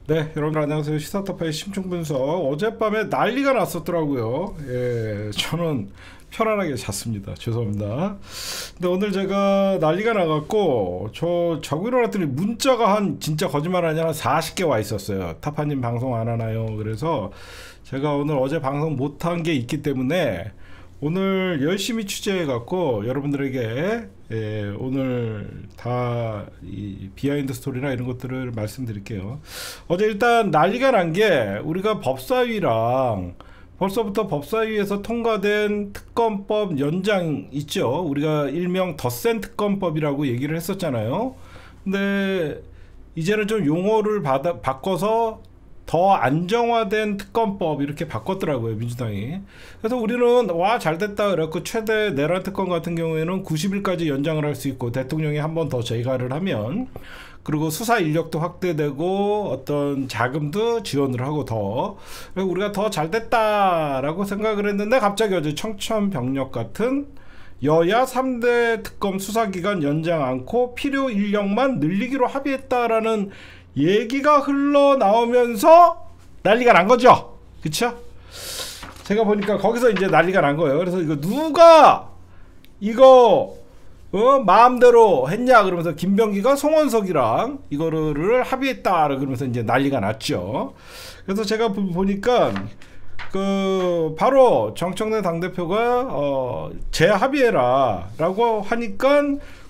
네, 여러분 안녕하세요. 시사타파의 심층분석. 어젯밤에 난리가 났었더라고요. 예, 저는 편안하게 잤습니다. 죄송합니다. 근데 오늘 제가 난리가 나갖고 자고 일어났더니 문자가 한 진짜 거짓말 아니라 한 40개 와 있었어요. 타파님 방송 안 하나요? 그래서 제가 오늘 어제 방송 못한 게 있기 때문에 오늘 열심히 취재해갖고 여러분들에게 오늘 다 이 비하인드 스토리나 이런 것들을 말씀드릴게요. 어제 일단 난리가 난 게 우리가 법사위랑 벌써부터 법사위에서 통과된 특검법 연장 있죠. 우리가 일명 덧셈 특검법이라고 얘기를 했었잖아요. 근데 이제는 좀 용어를 바꿔서 더 안정화된 특검법 이렇게 바꿨더라고요, 민주당이. 그래서 우리는 와 잘됐다 그래갖고 최대 내란 특검 같은 경우에는 90일까지 연장을 할 수 있고 대통령이 한 번 더 재가를 하면, 그리고 수사 인력도 확대되고 어떤 자금도 지원을 하고 더, 그래서 우리가 더 잘됐다라고 생각을 했는데 갑자기 어제 청천벽력 같은 여야 3대 특검 수사기간 연장 않고 필요 인력만 늘리기로 합의했다라는 얘기가 흘러나오면서 난리가 난 거죠. 그쵸? 제가 보니까 거기서 이제 난리가 난 거예요. 그래서 이거 누가 이거 마음대로 했냐 그러면서 김병기가 송원석이랑 이거를 합의했다 그러면서 이제 난리가 났죠. 그래서 제가 보니까 바로 정청래 당대표가 재합의해라 라고 하니까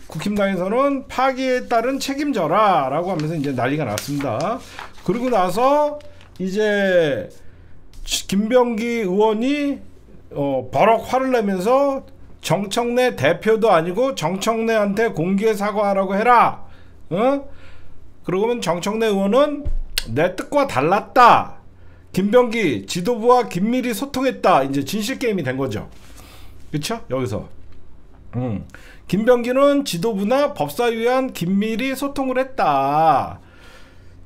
국힘당에서는 파기에 따른 책임져라 라고 하면서 이제 난리가 났습니다. 그리고 나서 이제 김병기 의원이 버럭 화를 내면서 정청래 대표도 아니고 정청래한테 공개 사과하라고 해라. 그러고는 정청래 의원은 내 뜻과 달랐다. 김병기 지도부와 긴밀히 소통했다. 이제 진실게임이 된 거죠. 그쵸? 여기서 김병기는 지도부나 법사위와 긴밀히 소통을 했다.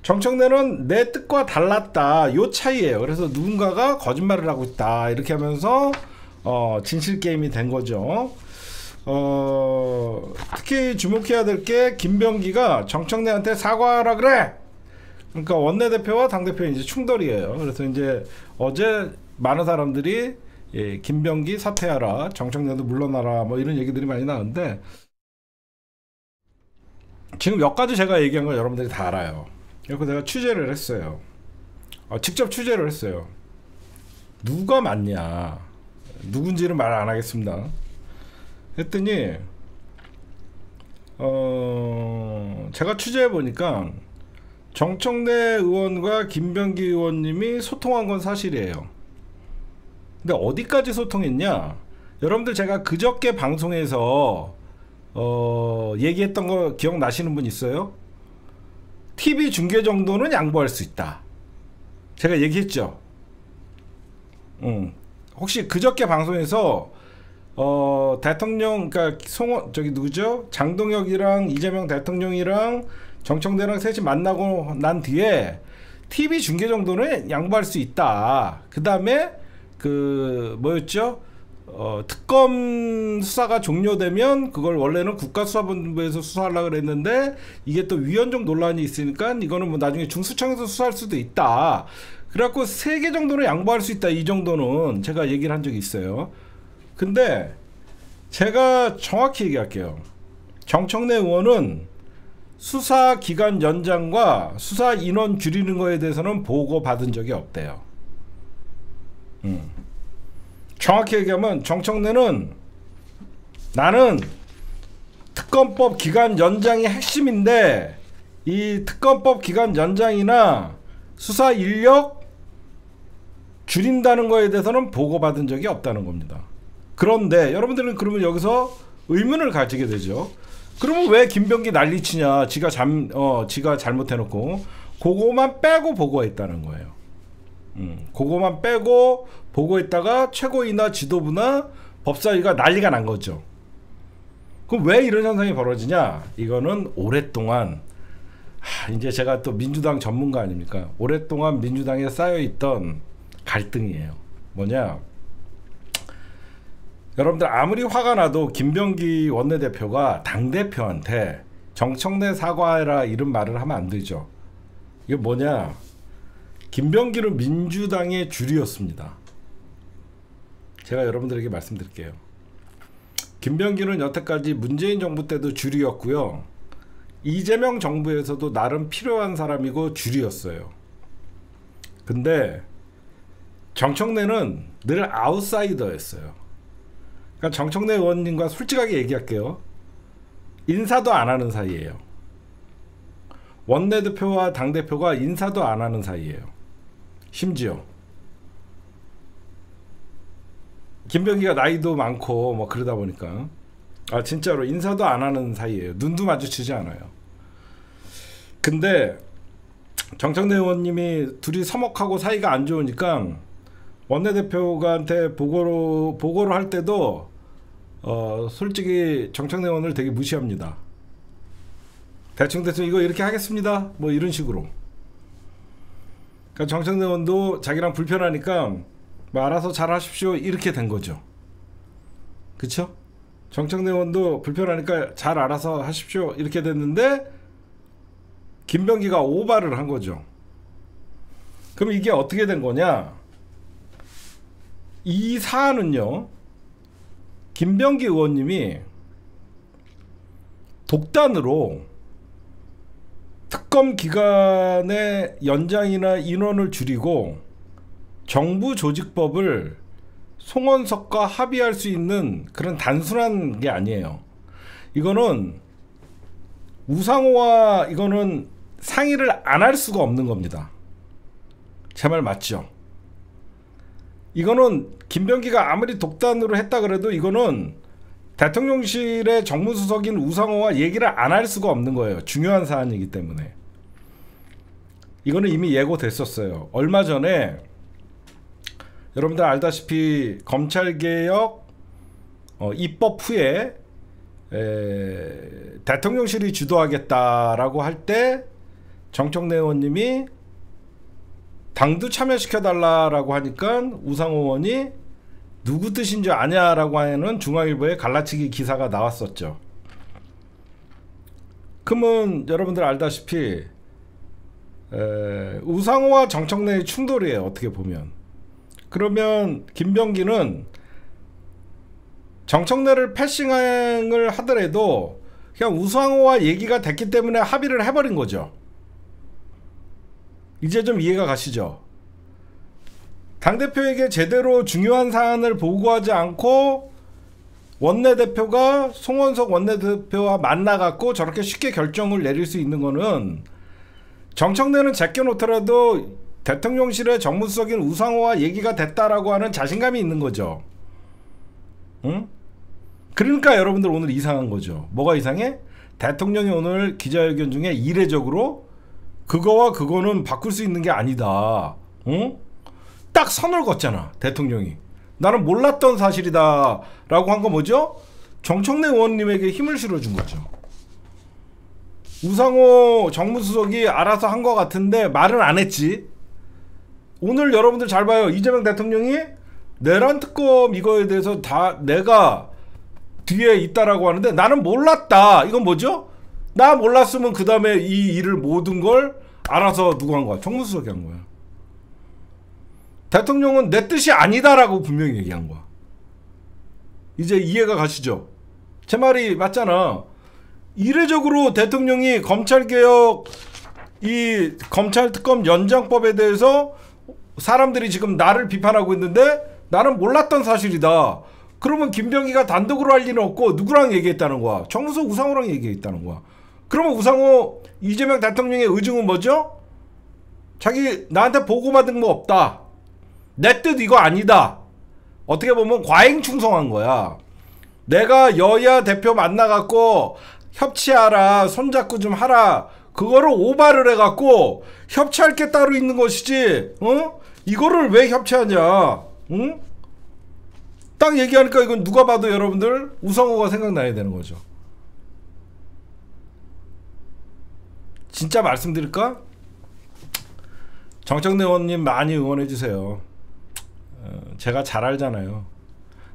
정청래는 내 뜻과 달랐다. 요 차이예요. 그래서 누군가가 거짓말을 하고 있다. 이렇게 하면서 진실게임이 된 거죠. 특히 주목해야 될 게 김병기가 정청래한테 사과하라 그래. 그러니까 원내대표와 당대표의 이제 충돌이에요. 그래서 이제 어제 많은 사람들이 김병기 사퇴하라, 정청래도 물러나라, 뭐 이런 얘기들이 많이 나오는데, 지금 몇 가지 제가 얘기한 거 여러분들이 다 알아요. 그래서 내가 취재를 했어요. 직접 취재를 했어요. 누가 맞냐, 누군지는 말 안 하겠습니다. 했더니 제가 취재해 보니까 정청래 의원과 김병기 의원님이 소통한 건 사실이에요. 근데 어디까지 소통했냐? 여러분들 제가 그저께 방송에서 얘기했던 거 기억나시는 분 있어요? TV 중계 정도는 양보할 수 있다. 제가 얘기했죠. 혹시 그저께 방송에서 대통령, 그러니까 저기 누구죠? 장동혁이랑 이재명 대통령이랑 정청래랑 셋이 만나고 난 뒤에 TV 중계 정도는 양보할 수 있다. 그 다음에 뭐였죠? 특검 수사가 종료되면 그걸 원래는 국가수사본부에서 수사하려고 그랬는데 이게 또 위헌적 논란이 있으니까 이거는 뭐 나중에 중수청에서 수사할 수도 있다. 그래갖고 3개 정도는 양보할 수 있다. 이 정도는 제가 얘기를 한 적이 있어요. 근데 제가 정확히 얘기할게요. 정청래 의원은 수사 기간 연장과 수사 인원 줄이는 거에 대해서는 보고 받은 적이 없대요. 정확히 얘기하면 정청래는 나는 특검법 기간 연장이 핵심인데 이 특검법 기간 연장이나 수사 인력 줄인다는 거에 대해서는 보고받은 적이 없다는 겁니다. 그런데 여러분들은 그러면 여기서 의문을 가지게 되죠. 그러면 왜 김병기 난리치냐, 지가 잘못해놓고. 그거만 빼고 보고했다는 거예요. 그거만 빼고 보고했다가 최고위나 지도부나 법사위가 난리가 난 거죠. 그럼 왜 이런 현상이 벌어지냐? 이거는 오랫동안 이제 제가 또 민주당 전문가 아닙니까? 오랫동안 민주당에 쌓여있던 갈등이에요. 뭐냐? 여러분들 아무리 화가 나도 김병기 원내대표가 당대표한테 정청래 사과해라 이런 말을 하면 안 되죠. 이게 뭐냐? 김병기는 민주당의 줄이었습니다. 제가 여러분들에게 말씀드릴게요. 김병기는 여태까지 문재인 정부 때도 줄이었고요. 이재명 정부에서도 나름 필요한 사람이고 줄이었어요. 근데 정청래는 늘 아웃사이더였어요. 그러니까 정청래 의원님과 솔직하게 얘기할게요. 인사도 안 하는 사이예요. 원내대표와 당대표가 인사도 안 하는 사이예요. 심지어 김병기가 나이도 많고 뭐 그러다 보니까 진짜로 인사도 안 하는 사이예요. 눈도 마주치지 않아요. 근데 정청래 의원님이 둘이 서먹하고 사이가 안 좋으니까 원내대표한테 보고를 할 때도 솔직히 정청래 의원을 되게 무시합니다. 대충 이거 이렇게 하겠습니다 뭐 이런 식으로. 그러니까 정청래 의원도 자기랑 불편하니까 뭐 알아서 잘 하십시오 이렇게 된 거죠. 그쵸? 정청래 의원도 불편하니까 잘 알아서 하십시오 이렇게 됐는데 김병기가 오바를 한 거죠. 그럼 이게 어떻게 된 거냐? 이 사안은요, 김병기 의원님이 독단으로 특검 기간의 연장이나 인원을 줄이고 정부 조직법을 송원석과 합의할 수 있는 그런 단순한 게 아니에요. 이거는 우상호와 이거는 상의를 안 할 수가 없는 겁니다. 제 말 맞죠? 이거는 김병기가 아무리 독단으로 했다 그래도 이거는 대통령실의 정무수석인 우상호와 얘기를 안 할 수가 없는 거예요. 중요한 사안이기 때문에. 이거는 이미 예고됐었어요. 얼마 전에 여러분들 알다시피 검찰개혁 입법 후에 대통령실이 주도하겠다라고 할 때 정청래 의원님이 당도 참여시켜달라고 하니까 우상호 의원이 누구 뜻인지 아냐라고 하는 중앙일보에 갈라치기 기사가 나왔었죠. 그러면 여러분들 알다시피 우상호와 정청래의 충돌이에요. 어떻게 보면. 그러면 김병기는 정청래를 패싱을 하더라도 그냥 우상호와 얘기가 됐기 때문에 합의를 해버린 거죠. 이제 좀 이해가 가시죠? 당대표에게 제대로 중요한 사안을 보고하지 않고 원내대표가 송원석 원내대표와 만나갖고 저렇게 쉽게 결정을 내릴 수 있는 거는 정청래는 제껴놓더라도 대통령실의 정무수석인 우상호와 얘기가 됐다라고 하는 자신감이 있는 거죠. 응? 그러니까 여러분들 오늘 이상한 거죠. 뭐가 이상해? 대통령이 오늘 기자회견 중에 이례적으로 그거와 그거는 바꿀 수 있는 게 아니다. 응? 딱 선을 걷잖아. 대통령이. 나는 몰랐던 사실이다 라고 한 거 뭐죠? 정청래 의원님에게 힘을 실어준 거죠. 우상호 정무수석이 알아서 한 거 같은데 말은 안 했지. 오늘 여러분들 잘 봐요. 이재명 대통령이 내란 특검 이거에 대해서 다 내가 뒤에 있다라고 하는데 나는 몰랐다. 이건 뭐죠? 나 몰랐으면 그 다음에 이 일을 모든 걸 알아서 누구 한 거야? 정무수석이 한 거야. 대통령은 내 뜻이 아니다라고 분명히 얘기한 거야. 이제 이해가 가시죠? 제 말이 맞잖아. 이례적으로 대통령이 검찰개혁 이 검찰특검 연장법에 대해서 사람들이 지금 나를 비판하고 있는데 나는 몰랐던 사실이다. 그러면 김병기가 단독으로 할 리는 없고 누구랑 얘기했다는 거야? 정무수석 우상호랑 얘기했다는 거야. 그러면 우상호 이재명 대통령의 의중은 뭐죠? 자기 나한테 보고받은 거 없다. 내 뜻 이거 아니다. 어떻게 보면 과잉 충성한 거야. 내가 여야 대표 만나갖고 협치하라, 손잡고 좀 하라. 그거를 오바를 해갖고 협치할 게 따로 있는 것이지. 어? 이거를 왜 협치하냐? 응? 딱 얘기하니까 이건 누가 봐도 여러분들 우상호가 생각나야 되는 거죠. 진짜 말씀드릴까? 정청래 의원님 많이 응원해주세요. 제가 잘 알잖아요.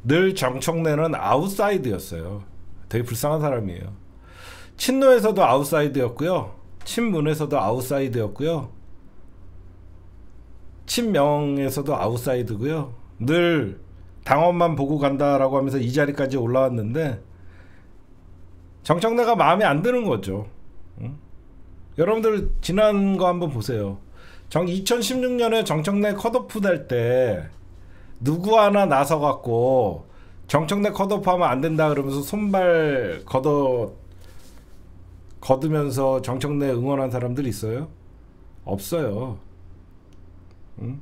늘 정청래는 아웃사이드였어요. 되게 불쌍한 사람이에요. 친노에서도 아웃사이드였고요. 친문에서도 아웃사이드였고요. 친명에서도 아웃사이드고요. 늘 당원만 보고 간다라고 하면서 이 자리까지 올라왔는데 정청래가 마음에 안 드는 거죠. 응? 여러분들 지난 거 한번 보세요. 2016년에 정청래 컷오프 될 때 누구 하나 나서 갖고 정청래 컷오프 하면 안 된다 그러면서 손발 거두면서 정청래 응원한 사람들 있어요? 없어요. 응?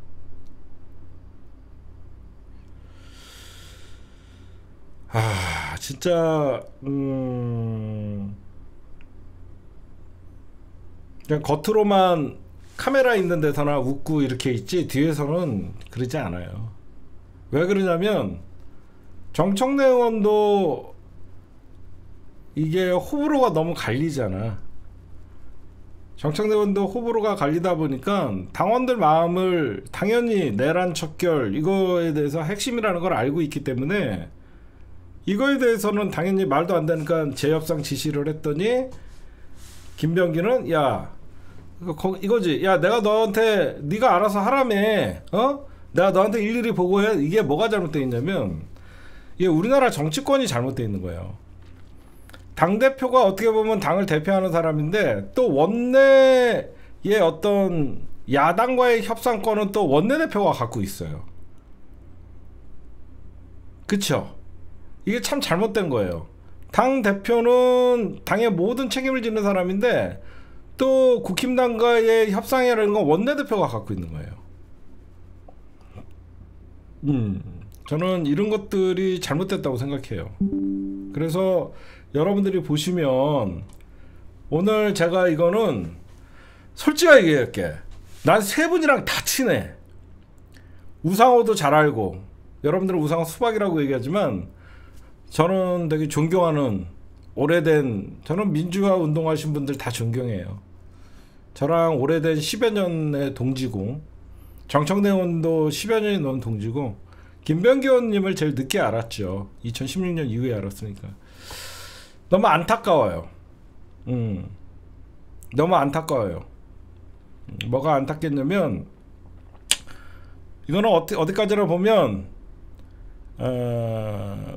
진짜 그냥 겉으로만 카메라 있는 데서나 웃고 이렇게 있지 뒤에서는 그러지 않아요. 왜 그러냐면 정청래 의원도 이게 호불호가 너무 갈리잖아. 정청래 의원도 호불호가 갈리다 보니까 당원들 마음을 당연히 내란 척결 이거에 대해서 핵심이라는 걸 알고 있기 때문에 이거에 대해서는 당연히 말도 안 되니까 재협상 지시를 했더니 김병기는 야 이거지. 야 내가 너한테 네가 알아서 하라며. 내가 너한테 일일이 보고해. 이게 뭐가 잘못되어 있냐면 이게 우리나라 정치권이 잘못되어 있는 거예요. 당대표가 어떻게 보면 당을 대표하는 사람인데 또 원내의 어떤 야당과의 협상권은 또 원내대표가 갖고 있어요. 그쵸? 이게 참 잘못된 거예요. 당 대표는 당의 모든 책임을 지는 사람인데 또 국힘당과의 협상이라는 건 원내대표가 갖고 있는 거예요. 저는 이런 것들이 잘못됐다고 생각해요. 그래서 여러분들이 보시면 오늘 제가 이거는 솔직하게 얘기할게. 난 세 분이랑 다 친해. 우상호도 잘 알고 여러분들은 우상호 수박이라고 얘기하지만 저는 되게 존경하는 오래된 저는 민주화 운동하신 분들 다 존경해요. 저랑 오래된 10여 년의 동지고 정청래 의원도 10여 년이 넘은 동지고 김병기 의원님을 제일 늦게 알았죠. 2016년 이후에 알았으니까. 너무 안타까워요. 너무 안타까워요. 뭐가 안타깝냐면 이거는 어디까지나 보면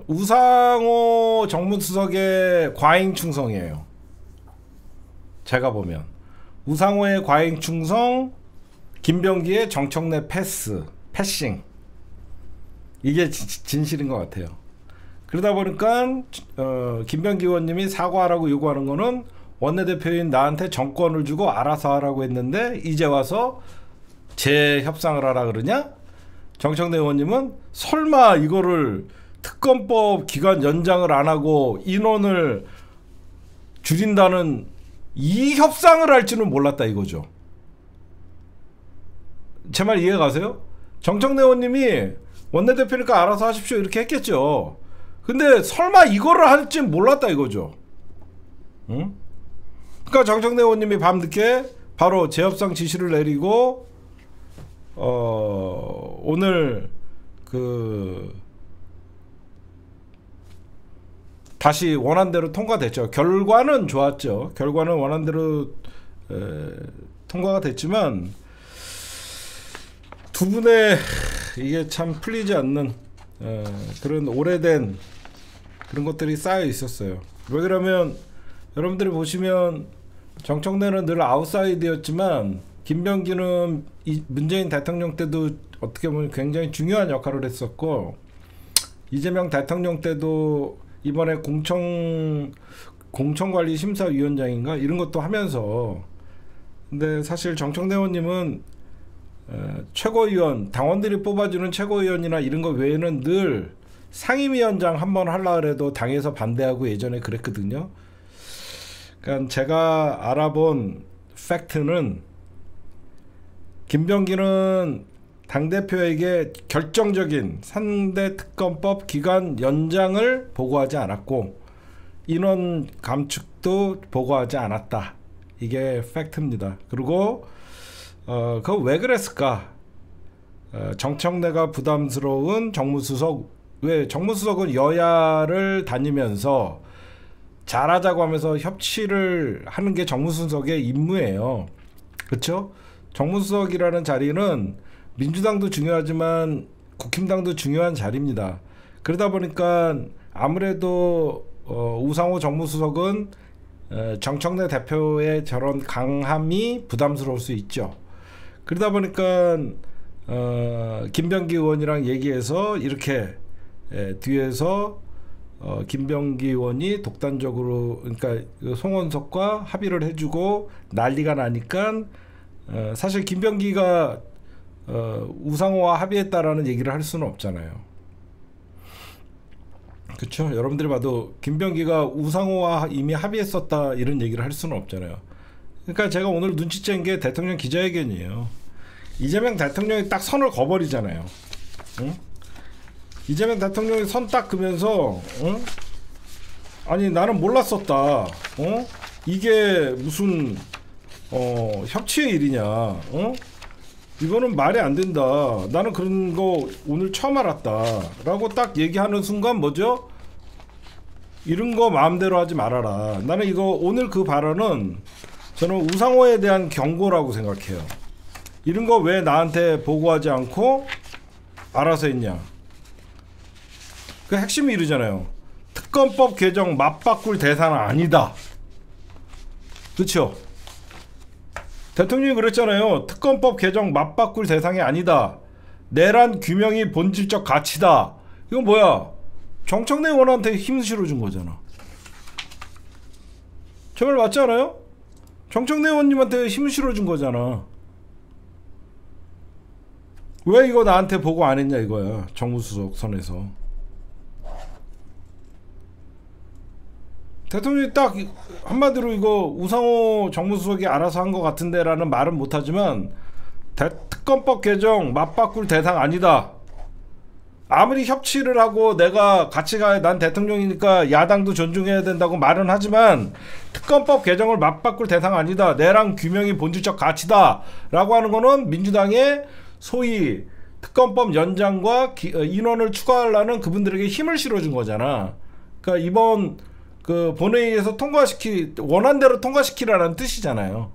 우상호 정무수석의 과잉충성이에요. 제가 보면 우상호의 과잉충성, 김병기의 정청래 패싱 이게 진실인 것 같아요. 그러다 보니까 김병기 의원님이 사과하라고 요구하는 거는 원내대표인 나한테 정권을 주고 알아서 하라고 했는데 이제 와서 재협상을 하라 그러냐? 정청래 의원님은 설마 이거를 특검법 기간 연장을 안 하고 인원을 줄인다는 이 협상을 할지는 몰랐다 이거죠. 제 말 이해 가세요? 정청래 의원님이 원내대표니까 알아서 하십시오 이렇게 했겠죠. 근데 설마 이거를 할지 몰랐다 이거죠. 응? 그러니까 정청래 의원님이 밤늦게 바로 재협상 지시를 내리고 오늘 다시 원안대로 통과됐죠. 결과는 좋았죠. 결과는 원안대로 통과가 됐지만 두 분의 이게 참 풀리지 않는 그런 오래된 그런 것들이 쌓여 있었어요. 왜 그러면 여러분들이 보시면 정청래는 늘 아웃사이드였지만 김병기는 문재인 대통령 때도 어떻게 보면 굉장히 중요한 역할을 했었고 이재명 대통령 때도 이번에 공천관리심사위원장인가 이런 것도 하면서 근데 사실 정청래 의원님은 최고위원 당원들이 뽑아주는 최고위원이나 이런 거 외에는 늘 상임위원장 한번 하려고 해도 당에서 반대하고 예전에 그랬거든요. 그러니까 제가 알아본 팩트는 김병기는 당대표에게 결정적인 3대 특검법 기간 연장을 보고하지 않았고 인원 감축도 보고하지 않았다. 이게 팩트입니다. 그리고 그거 왜 그랬을까? 정청래가 부담스러운 정무수석 왜 정무수석은 여야를 다니면서 잘하자고 하면서 협치를 하는 게 정무수석의 임무예요. 그렇죠? 정무수석이라는 자리는 민주당도 중요하지만 국힘당도 중요한 자리입니다. 그러다 보니까 아무래도 우상호 정무수석은 정청래 대표의 저런 강함이 부담스러울 수 있죠. 그러다 보니까 김병기 의원이랑 얘기해서 이렇게 뒤에서 김병기 의원이 독단적으로, 그러니까 송원석과 합의를 해주고 난리가 나니까 사실 김병기가 우상호와 합의했다라는 얘기를 할 수는 없잖아요. 그렇죠? 여러분들이 봐도 김병기가 우상호와 이미 합의했었다 이런 얘기를 할 수는 없잖아요. 그러니까 제가 오늘 눈치챈 게 대통령 기자회견이에요. 이재명 대통령이 딱 선을 그어버리잖아요. 응? 이재명 대통령이 선 딱 그면서 아니 나는 몰랐었다. 이게 무슨 협치의 일이냐. 이거는 말이 안 된다. 나는 그런 거 오늘 처음 알았다 라고 딱 얘기하는 순간 뭐죠? 이런 거 마음대로 하지 말아라. 나는 이거 오늘 그 발언은 저는 우상호에 대한 경고라고 생각해요. 이런 거 왜 나한테 보고하지 않고 알아서 했냐. 그 핵심이 이러잖아요. 특검법 개정 맞바꿀 대상은 아니다. 그렇죠? 대통령이 그랬잖아요. 특검법 개정 맞바꿀 대상이 아니다. 내란 규명이 본질적 가치다. 이건 뭐야? 정청래 의원한테 힘 실어준 거잖아. 저 말 맞지 않아요? 정청래 의원님한테 힘 실어준 거잖아. 왜 이거 나한테 보고 안 했냐 이거야. 정무수석 선에서. 대통령이 딱 한마디로 이거 우상호 정무수석이 알아서 한 것 같은데 라는 말은 못하지만 특검법 개정 맞바꿀 대상 아니다. 아무리 협치를 하고 내가 같이 가야 난 대통령이니까 야당도 존중해야 된다고 말은 하지만 특검법 개정을 맞바꿀 대상 아니다. 내란 규명이 본질적 가치다 라고 하는 거는 민주당의 소위 특검법 연장과 인원을 추가하려는 그분들에게 힘을 실어준 거잖아. 그러니까 이번 그 본회의에서 원안대로 통과시키라는 뜻이잖아요.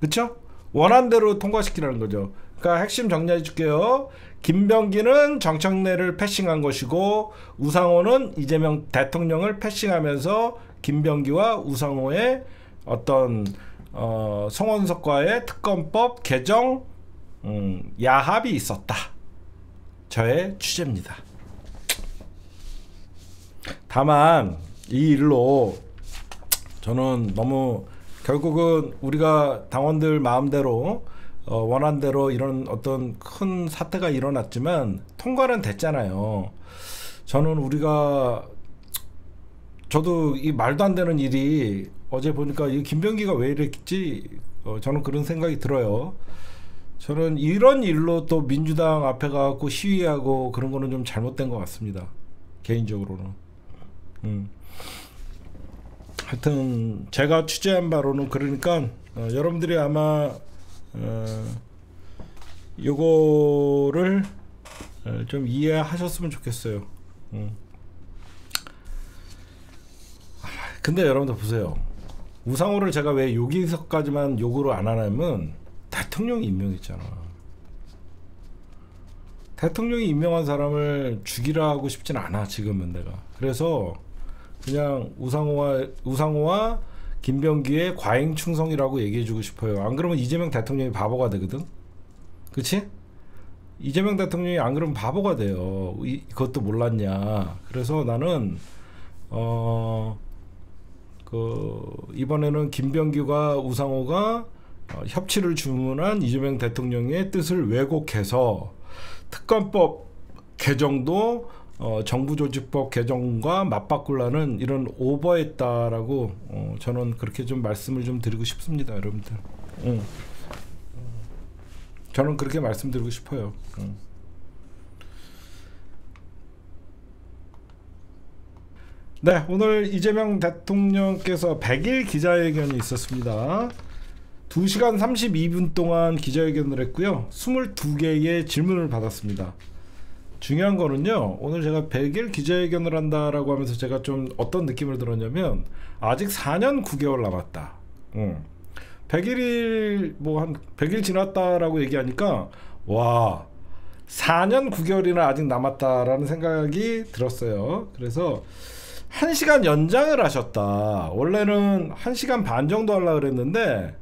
그쵸? 원안대로 통과시키라는 거죠. 그러니까 핵심 정리해 줄게요. 김병기는 정청래를 패싱한 것이고 우상호는 이재명 대통령을 패싱하면서 김병기와 우상호의 어떤 송원석과의 특검법 개정 야합이 있었다. 저의 취재입니다. 다만 이 일로 저는 너무 결국은 우리가 당원들 마음대로 원한대로 이런 어떤 큰 사태가 일어났지만 통과는 됐잖아요. 저는 저도 이 말도 안 되는 일이 어제 보니까 이 김병기가 왜 이랬지 저는 그런 생각이 들어요. 저는 이런 일로 또 민주당 앞에 가고 시위하고 그런 거는 좀 잘못된 것 같습니다. 개인적으로는. 하여튼 제가 취재한 바로는 그러니까 여러분들이 아마 요거를 좀 이해하셨으면 좋겠어요. 근데 여러분들 보세요. 우상호를 제가 왜 여기서까지만 요구를 안 하냐면 대통령이 임명했잖아. 대통령이 임명한 사람을 죽이라 하고 싶진 않아 지금은 내가. 그래서 그냥 우상호와 김병기의 과잉 충성이라고 얘기해주고 싶어요. 안 그러면 이재명 대통령이 바보가 되거든. 그치? 이재명 대통령이 안 그러면 바보가 돼요. 그것도 몰랐냐. 그래서 나는 이번에는 김병기와 우상호가 협치를 주문한 이재명 대통령의 뜻을 왜곡해서 특검법 개정도 정부조직법 개정과 맞바꾸려는 이런 오버했다라고 저는 그렇게 좀 말씀을 좀 드리고 싶습니다, 여러분들. 저는 그렇게 말씀드리고 싶어요. 네, 오늘 이재명 대통령께서 100일 기자회견이 있었습니다. 2시간 32분 동안 기자회견을 했고요. 22개의 질문을 받았습니다. 중요한 거는요, 오늘 제가 100일 기자회견을 한다라고 하면서 제가 좀 어떤 느낌을 들었냐면 아직 4년 9개월 남았다. 100일 뭐 한 100일 지났다라고 얘기하니까 와 4년 9개월이나 아직 남았다라는 생각이 들었어요. 그래서 1시간 연장을 하셨다. 원래는 1시간 반 정도 하려고 그랬는데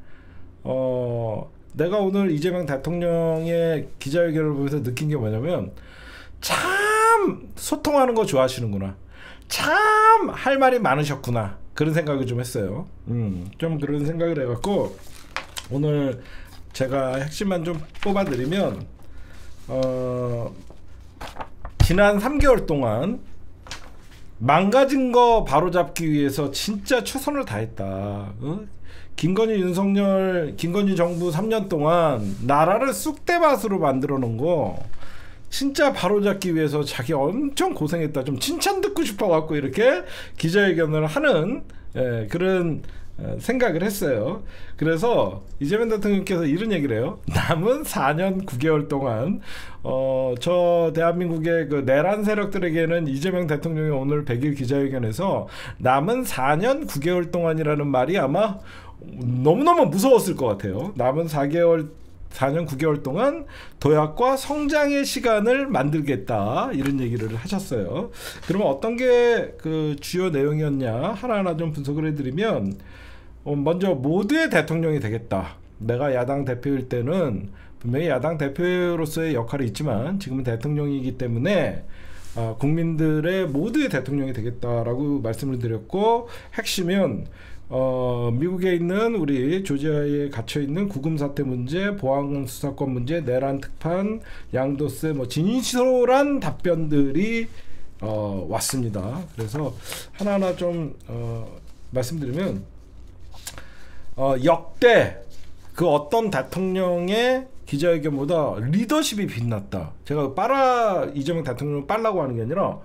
내가 오늘 이재명 대통령의 기자회견을 보면서 느낀 게 뭐냐면 참 소통하는 거 좋아하시는구나. 참 할 말이 많으셨구나. 그런 생각을 좀 했어요. 좀 그런 생각을 해갖고 오늘 제가 핵심만 좀 뽑아드리면 지난 3개월 동안 망가진 거 바로잡기 위해서 진짜 최선을 다했다. 김건희 정부 3년 동안 나라를 쑥대밭으로 만들어 놓은 거 진짜 바로잡기 위해서 자기 엄청 고생했다. 좀 칭찬 듣고 싶어갖고 이렇게 기자회견을 하는 그런 생각을 했어요. 그래서 이재명 대통령께서 이런 얘기를 해요. 남은 4년 9개월 동안 저 대한민국의 그 내란 세력들에게는 이재명 대통령이 오늘 100일 기자회견에서 남은 4년 9개월 동안이라는 말이 아마 너무너무 무서웠을 것 같아요. 남은 4년 9개월 동안 도약과 성장의 시간을 만들겠다 이런 얘기를 하셨어요. 그러면 어떤 게 그 주요 내용이었냐 하나하나 좀 분석을 해드리면 먼저 모두의 대통령이 되겠다. 내가 야당 대표일 때는 분명히 야당 대표로서의 역할이 있지만 지금은 대통령이기 때문에 국민들의 모두의 대통령이 되겠다라고 말씀을 드렸고 핵심은 미국에 있는 우리 조지아에 갇혀있는 구금 사태 문제, 보안 수사권 문제, 내란 특판, 양도세 뭐 진솔한 답변들이 왔습니다. 그래서 하나하나 좀 말씀드리면 역대 그 어떤 대통령의 기자회견보다 리더십이 빛났다. 제가 이재명 대통령 빨라고 하는 게 아니라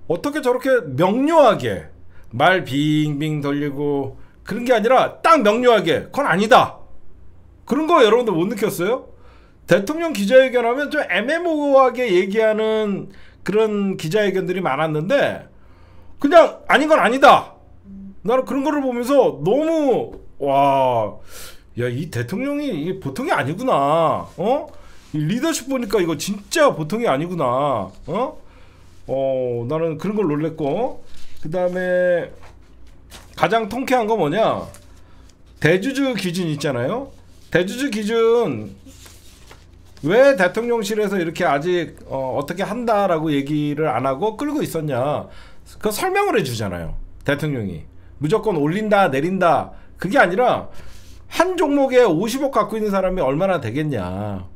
어떻게 저렇게 명료하게 말 빙빙 돌리고 그런 게 아니라 딱 명료하게 그건 아니다. 그런 거 여러분들 못 느꼈어요? 대통령 기자회견하면 좀 애매모호하게 얘기하는 그런 기자회견들이 많았는데 그냥 아닌 건 아니다. 나는 그런 거를 보면서 너무 와, 야, 이 대통령이 이게 보통이 아니구나. 이 리더십 보니까 이거 진짜 보통이 아니구나. 나는 그런 걸 놀랬고 그 다음에 가장 통쾌한 거 뭐냐, 대주주 기준 있잖아요. 대주주 기준 왜 대통령실에서 이렇게 아직 어떻게 한다라고 얘기를 안 하고 끌고 있었냐, 그 설명을 해주잖아요. 대통령이 무조건 올린다 내린다 그게 아니라 한 종목에 50억 갖고 있는 사람이 얼마나 되겠냐.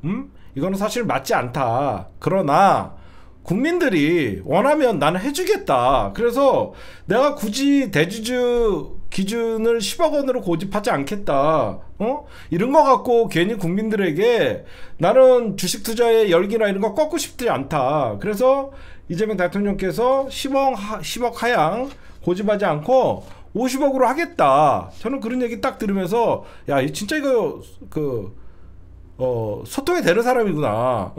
이거는 사실 맞지 않다. 그러나 국민들이 원하면 나는 해주겠다. 그래서 내가 굳이 대주주 기준을 10억 원으로 고집하지 않겠다. 이런 거 갖고 괜히 국민들에게 나는 주식 투자의 열기나 이런 거 꺾고 싶지 않다. 그래서 이재명 대통령께서 10억 하향 고집하지 않고 50억으로 하겠다. 저는 그런 얘기 딱 들으면서 야, 진짜 이거 소통이 되는 사람이구나.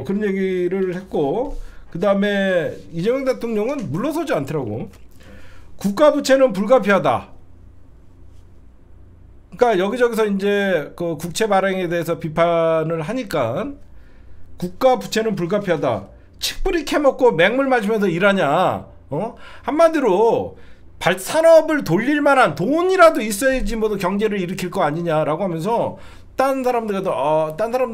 그런 얘기를 했고, 그 다음에 이재명 대통령은 물러서지 않더라고. 국가 부채는 불가피하다. 그러니까 여기저기서 이제 그 국채 발행에 대해서 비판을 하니까 국가 부채는 불가피하다. 칡뿌리 캐먹고 맹물 마시면서 일하냐? 한마디로 산업을 돌릴 만한 돈이라도 있어야지 뭐 경제를 일으킬 거 아니냐라고 하면서 딴 사람들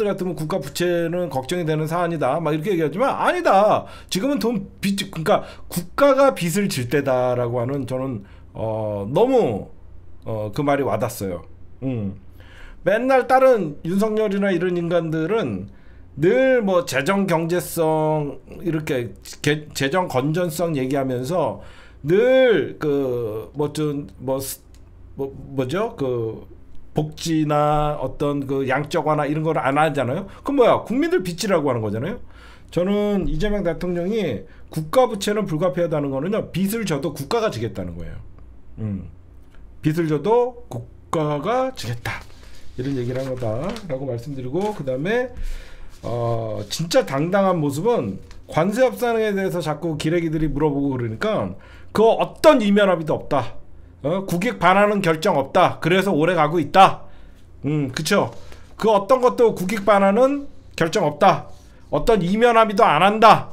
같으면 국가 부채는 걱정이 되는 사안이다 막 이렇게 얘기하지만 아니다. 지금은 그러니까 국가가 빚을 질 때다라고 하는 저는 너무 그 말이 와닿았어요. 맨날 다른 윤석열이나 이런 인간들은 늘 뭐 재정 경제성 이렇게 재정 건전성 얘기하면서 늘 뭐죠? 복지나 어떤 그 양적화나 이런 걸 안 하잖아요. 그럼 뭐야? 국민들 빚지라고 하는 거잖아요. 저는 이재명 대통령이 국가 부채는 불가피하다는 거는요, 빚을 져도 국가가 지겠다는 거예요. 빚을 져도 국가가 지겠다. 이런 얘기를 한 거다라고 말씀드리고, 그 다음에 진짜 당당한 모습은 관세 협상에 대해서 자꾸 기레기들이 물어보고 그러니까 그 어떤 이면 합의도 없다. 국익 반환은 결정 없다. 그래서 오래 가고 있다. 그쵸. 그 어떤 것도 국익 반환은 결정 없다. 어떤 이면 합의도 안 한다.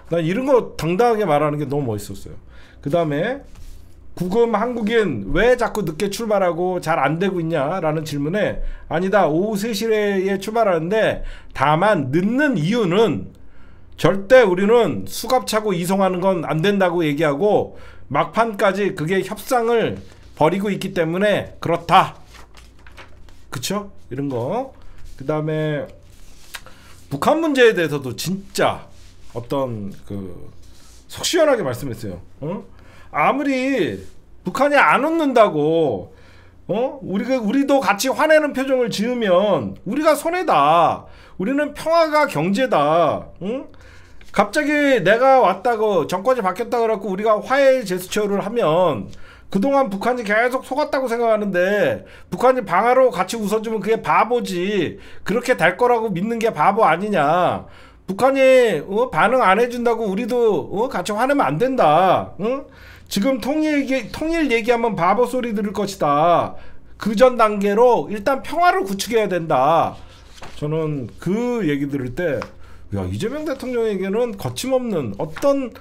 난 이런 거 당당하게 말하는 게 너무 멋있었어요. 그 다음에 구금 한국인 왜 자꾸 늦게 출발하고 잘 안 되고 있냐라는 질문에 아니다. 오후 3시에 출발하는데 다만 늦는 이유는 절대 우리는 수갑차고 이송하는 건 안 된다고 얘기하고 막판까지 그게 협상을 벌이고 있기 때문에 그렇다. 그쵸? 이런 거. 그 다음에 북한 문제에 대해서도 진짜 어떤 속 시원하게 말씀했어요. 아무리 북한이 안 웃는다고 우리도 같이 화내는 표정을 지으면 우리가 손해다. 우리는 평화가 경제다. 갑자기 내가 왔다고 정권이 바뀌었다 그래갖고 우리가 화해 제스처를 하면 그동안 북한이 계속 속았다고 생각하는데 북한이 방아로 같이 웃어주면 그게 바보지. 그렇게 될 거라고 믿는 게 바보 아니냐. 북한이 반응 안 해준다고 우리도 같이 화내면 안 된다. 지금 통일 얘기하면 바보 소리 들을 것이다. 그 전 단계로 일단 평화를 구축해야 된다. 저는 그 얘기 들을 때 야, 이재명 대통령에게는 거침없는 어떤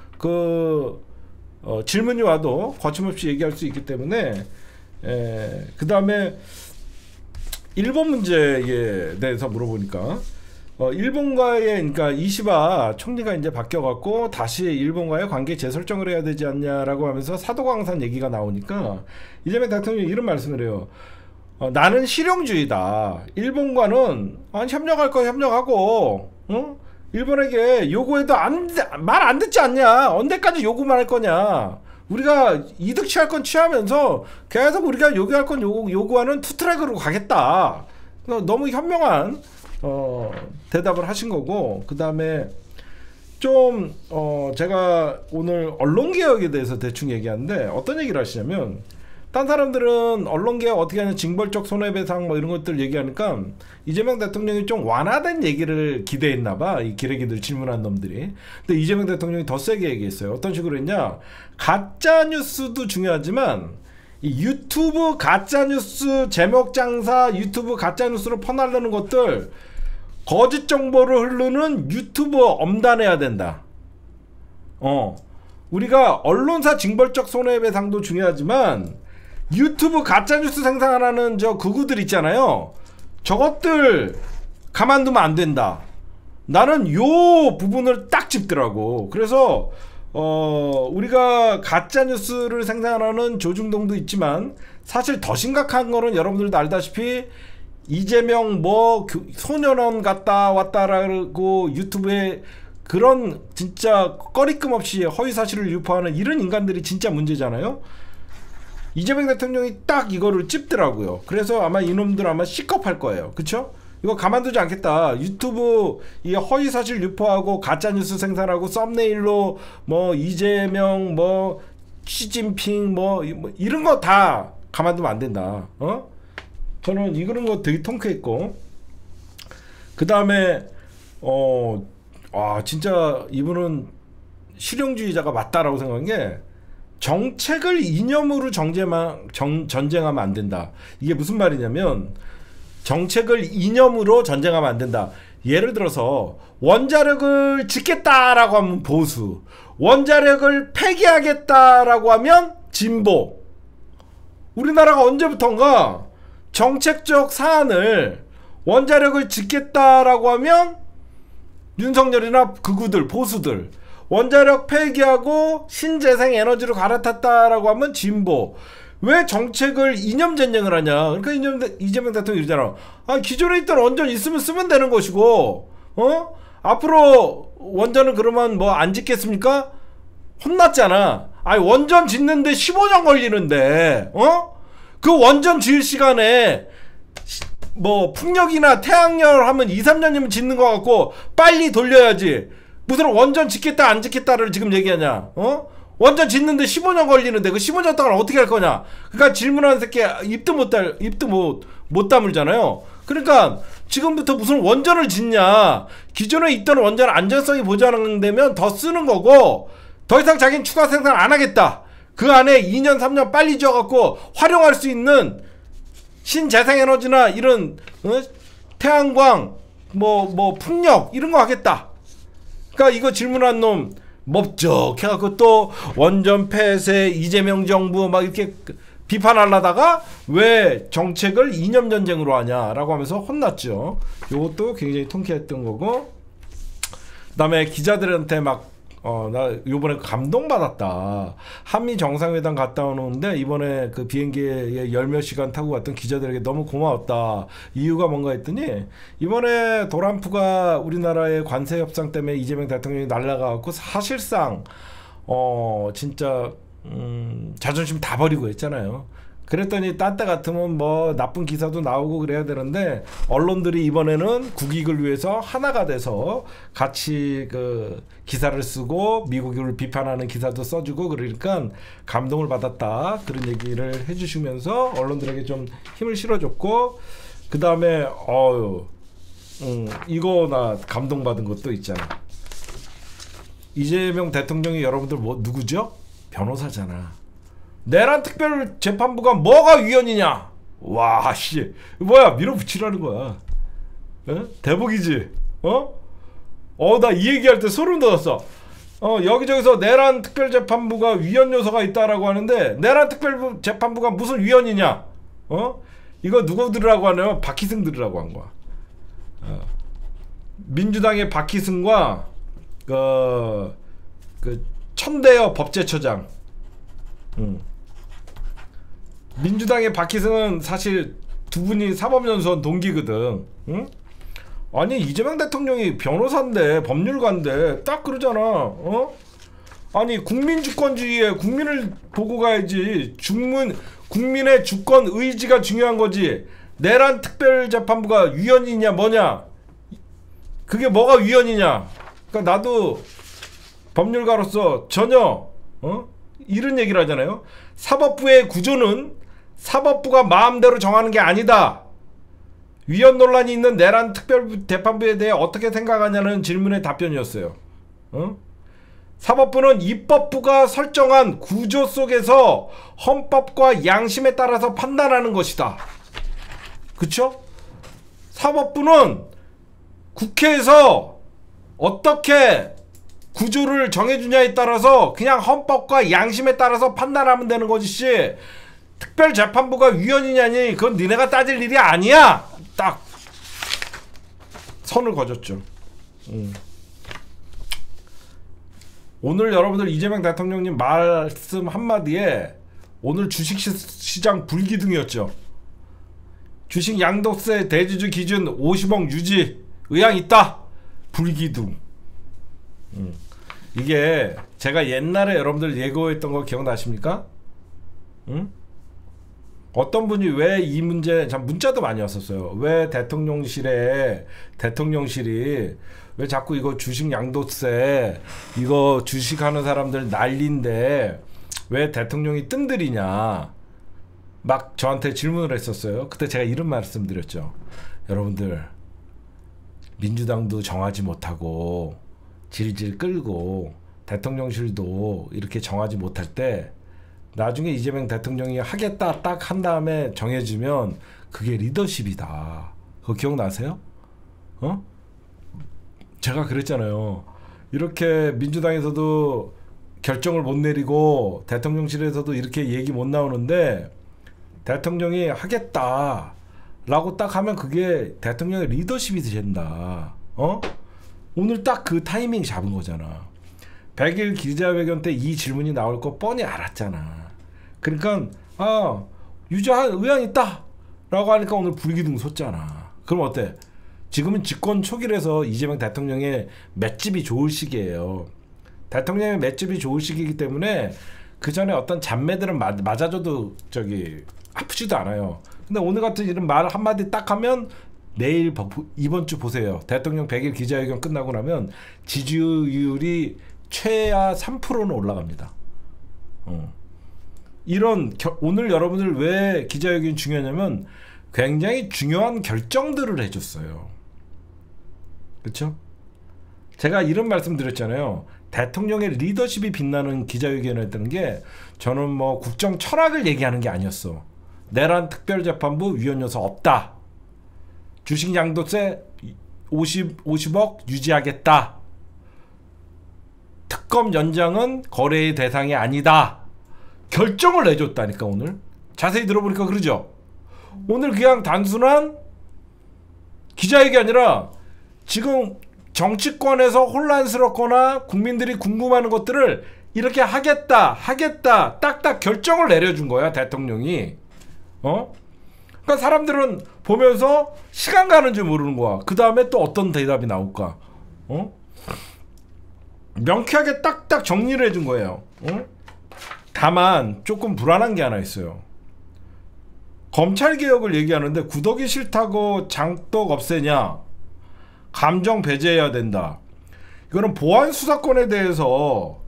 질문이 와도 거침없이 얘기할 수 있기 때문에 그 다음에 일본 문제에 대해서 물어보니까 일본과의 그러니까 이시바 총리가 이제 바뀌어갖고 다시 일본과의 관계 재설정을 해야 되지 않냐라고 하면서 사도광산 얘기가 나오니까 이재명 대통령이 이런 말씀을 해요. 나는 실용주의다. 일본과는 협력할 거 협력하고 일본에게 요구해도 말 안 듣지 않냐. 언제까지 요구만 할 거냐. 우리가 이득 취할 건 취하면서 계속 우리가 요구할 건 요구하는 투트랙으로 가겠다. 너무 현명한 대답을 하신 거고, 그 다음에 좀 제가 오늘 언론개혁에 대해서 대충 얘기하는데 어떤 얘기를 하시냐면, 딴 사람들은 언론개혁 어떻게 하냐, 징벌적 손해배상 뭐 이런 것들 얘기하니까 이재명 대통령이 좀 완화된 얘기를 기대했나봐. 이 기레기들 질문한 놈들이. 근데 이재명 대통령이 더 세게 얘기했어요. 어떤 식으로 했냐, 가짜뉴스도 중요하지만 이 유튜브 가짜뉴스 제목 장사, 유튜브 가짜뉴스로 퍼나르는 것들, 거짓 정보를 흐르는 유튜버 엄단해야 된다. 우리가 언론사 징벌적 손해배상도 중요하지만 유튜브 가짜뉴스 생산하는 저 극우들 있잖아요. 저것들 가만두면 안 된다. 나는 요 부분을 딱 짚더라고. 그래서 우리가 가짜뉴스를 생산하는 조중동도 있지만 사실 더 심각한 거는 여러분들도 알다시피 이재명 뭐 소년원 갔다 왔다라고 유튜브에 그런 진짜 꺼리낌 없이 허위사실을 유포하는 이런 인간들이 진짜 문제잖아요. 이재명 대통령이 딱 이거를 찝더라고요. 그래서 아마 이놈들 아마 C컵할 거예요. 그쵸? 이거 가만두지 않겠다. 유튜브 이 허위사실 유포하고 가짜뉴스 생산하고 썸네일로 뭐 이재명 뭐 시진핑 뭐 이런 거 다 가만두면 안 된다. 저는 이런 거 되게 통쾌했고, 그 다음에 진짜 이분은 실용주의자가 맞다라고 생각한 게, 정책을 이념으로 전쟁하면 안 된다. 이게 무슨 말이냐면 정책을 이념으로 전쟁하면 안 된다. 예를 들어서 원자력을 짓겠다라고 하면 보수, 원자력을 폐기하겠다라고 하면 진보. 우리나라가 언제부턴가 정책적 사안을 원자력을 짓겠다라고 하면 윤석열이나 극우들, 보수들, 원자력 폐기하고 신재생 에너지로 갈아탔다라고 하면 진보. 왜 정책을 이념 전쟁을 하냐. 그러니까 이재명 대통령이 이러잖아. 기존에 있던 원전 있으면 쓰면 되는 것이고, 앞으로 원전은 그러면 뭐 안 짓겠습니까? 혼났잖아. 원전 짓는데 15년 걸리는데, 그 원전 지을 시간에 뭐 풍력이나 태양열 하면 2, 3년이면 짓는 거 같고 빨리 돌려야지. 무슨 원전 짓겠다 안 짓겠다를 지금 얘기하냐. 원전 짓는데 15년 걸리는데 그 15년 동안 어떻게 할 거냐. 그러니까 질문하는 새끼 입도 못 다물잖아요. 그러니까 지금부터 무슨 원전을 짓냐. 기존에 있던 원전 안전성이 보장되면 더 쓰는 거고, 더 이상 자기는 추가 생산 안 하겠다. 그 안에 2년 3년 빨리 지어갖고 활용할 수 있는 신재생에너지나 이런 태양광 뭐 풍력 이런 거 하겠다. 그러니까 이거 질문한 놈 몹적해갖고 또 원전 폐쇄 이재명 정부 막 이렇게 비판하려다가 왜 정책을 이념 전쟁으로 하냐라고 하면서 혼났죠. 이것도 굉장히 통쾌했던 거고, 그다음에 기자들한테 막 나 요번에 감동받았다. 한미 정상회담 갔다 오는데 이번에 그 비행기에 열 몇 시간 타고 갔던 기자들에게 너무 고마웠다. 이유가 뭔가 했더니 이번에 도란프가 우리나라의 관세 협상 때문에 이재명 대통령이 날아가고 사실상 진짜 자존심 다 버리고 했잖아요. 그랬더니 딴 때 같으면 뭐 나쁜 기사도 나오고 그래야 되는데 언론들이 이번에는 국익을 위해서 하나가 돼서 같이 그 기사를 쓰고 미국을 비판하는 기사도 써주고 그러니까 감동을 받았다. 그런 얘기를 해주시면서 언론들에게 좀 힘을 실어줬고, 그 다음에 이거 나 감동받은 것도 있잖아. 이재명 대통령이 여러분들 뭐 누구죠? 변호사잖아. 내란 특별재판부가 뭐가 위헌이냐? 와, 씨, 뭐야, 밀어붙이라는 거야. 대박이지? 나 이 얘기할 때 소름 돋았어. 여기저기서 내란 특별재판부가 위헌 요소가 있다라고 하는데 내란 특별재판부가 무슨 위헌이냐? 이거 누구 들으라고 하냐면 박희승 들으라고 한 거야. 민주당의 박희승과 그 천대여 법제처장. 민주당의 박희승은 사실 두 분이 사법연수원 동기거든. 응? 아니 이재명 대통령이 변호사인데 법률가인데 딱 그러잖아. 아니 국민주권주의에 국민을 보고 가야지. 국민의 주권 의지가 중요한 거지. 내란 특별재판부가 위헌이냐 뭐냐, 그게 뭐가 위헌이냐. 그러니까 나도 법률가로서 전혀 이런 얘기를 하잖아요. 사법부의 구조는 사법부가 마음대로 정하는 게 아니다. 위헌 논란이 있는 내란 특별재판부에 대해 어떻게 생각하냐는 질문의 답변이었어요. 사법부는 입법부가 설정한 구조 속에서 헌법과 양심에 따라서 판단하는 것이다. 그쵸? 사법부는 국회에서 어떻게 구조를 정해주냐에 따라서 그냥 헌법과 양심에 따라서 판단하면 되는 거지. 특별재판부가 위헌이냐니 그건 니네가 따질 일이 아니야. 딱 선을 그어줬죠. 오늘 여러분들 이재명 대통령님 말씀 한마디에 오늘 주식시장 불기둥이었죠. 주식 양도세 대주주 기준 50억 유지 의향 있다. 불기둥. 이게 제가 옛날에 여러분들 예고했던 거 기억나십니까? 어떤 분이 왜 이 문제, 참 문자도 많이 왔었어요. 왜 대통령실이 왜 자꾸 이거 주식 양도세, 이거 주식하는 사람들 난리인데 왜 대통령이 뜸들이냐 막 저한테 질문을 했었어요. 그때 제가 이런 말씀 드렸죠. 여러분들 민주당도 정하지 못하고 질질 끌고 대통령실도 이렇게 정하지 못할 때 나중에 이재명 대통령이 하겠다 딱 한 다음에 정해지면 그게 리더십이다. 그거 기억나세요? 제가 그랬잖아요. 이렇게 민주당에서도 결정을 못 내리고 대통령실에서도 이렇게 얘기 못 나오는데 대통령이 하겠다 라고 딱 하면 그게 대통령의 리더십이 된다. 오늘 딱 그 타이밍 잡은 거잖아. 100일 기자회견 때 이 질문이 나올 거 뻔히 알았잖아. 그러니까 유죄한 의향 있다 라고 하니까 오늘 불기둥 섰잖아. 그럼 어때? 지금은 집권 초기라서 이재명 대통령의 맷집이 좋을 시기예요. 대통령의 맷집이 좋을 시기이기 때문에 그 전에 어떤 잔매들은 맞아줘도 아프지도 않아요. 근데 오늘 같은 이런 말 한마디 딱 하면 내일 이번 주 보세요. 대통령 100일 기자회견 끝나고 나면 지지율이 최하 3%는 올라갑니다. 오늘 여러분들 왜 기자회견이 중요하냐면 굉장히 중요한 결정들을 해줬어요. 그쵸? 제가 이런 말씀 드렸잖아요. 대통령의 리더십이 빛나는 기자회견을 했던 게 저는 뭐 국정 철학을 얘기하는 게 아니었어. 내란 특별재판부 위원 요소 없다. 주식 양도세 50억 유지하겠다. 특검 연장은 거래의 대상이 아니다. 결정을 내줬다니까 오늘. 자세히 들어보니까 그러죠. 오늘 그냥 단순한 기자회견이 아니라 지금 정치권에서 혼란스럽거나 국민들이 궁금해하는 것들을 이렇게 하겠다 딱딱 결정을 내려준 거야 대통령이. 그러니까 사람들은 보면서 시간 가는 줄 모르는 거야. 그 다음에 또 어떤 대답이 나올까. 명쾌하게 딱딱 정리를 해준 거예요. 다만 조금 불안한 게 하나 있어요. 검찰개혁을 얘기하는데 구더기 싫다고 장독 없애냐, 감정 배제해야 된다. 이거는 보안수사권에 대해서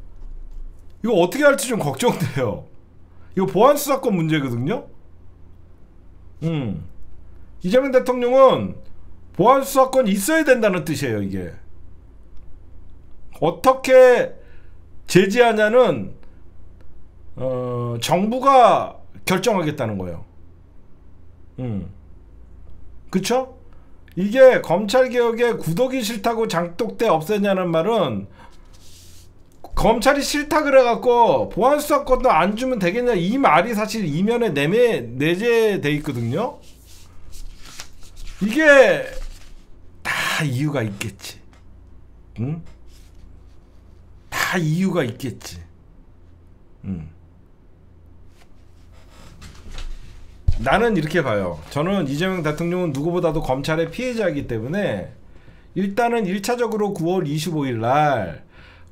이거 어떻게 할지 좀 걱정돼요. 이거 보안수사권 문제거든요. 이재명 대통령은 보안수사권이 있어야 된다는 뜻이에요. 이게 어떻게 제지하냐는 정부가 결정하겠다는 거예요. 그쵸? 이게 검찰개혁에 구더기 싫다고 장독대 없애냐는 말은 검찰이 싫다 그래갖고 보안수사권도 안 주면 되겠냐 이 말이 사실 이면에 내재돼 있거든요. 이게 다 이유가 있겠지. 다 이유가 있겠지. 나는 이렇게 봐요. 저는 이재명 대통령은 누구보다도 검찰의 피해자이기 때문에 일단은 1차적으로 9월 25일 날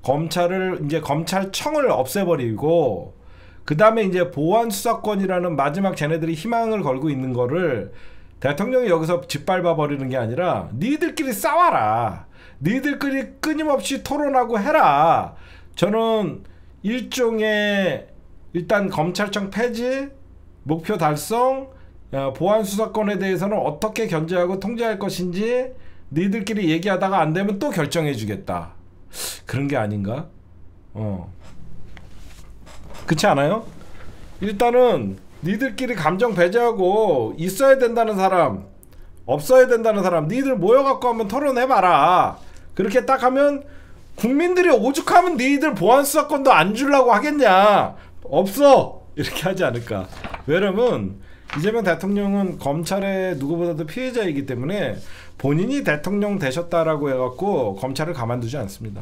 검찰을 이제 검찰청을 없애버리고 그 다음에 이제 보안수사권이라는 마지막 쟤네들이 희망을 걸고 있는 거를 대통령이 여기서 짓밟아 버리는 게 아니라 니들끼리 싸워라. 니들끼리 끊임없이 토론하고 해라. 저는 일종의 일단 검찰청 폐지, 목표 달성, 보안수사권에 대해서는 어떻게 견제하고 통제할 것인지 니들끼리 얘기하다가 안 되면 또 결정해 주겠다. 그런 게 아닌가? 그렇지 않아요? 일단은 니들끼리 감정 배제하고 있어야 된다는 사람, 없어야 된다는 사람 니들 모여갖고 한번 토론해봐라. 그렇게 딱 하면 국민들이 오죽하면 니들 보안수사권도 안 주려고 하겠냐. 없어. 이렇게 하지 않을까. 왜냐면 이재명 대통령은 검찰의 누구보다도 피해자이기 때문에 본인이 대통령 되셨다라고 해갖고 검찰을 가만두지 않습니다.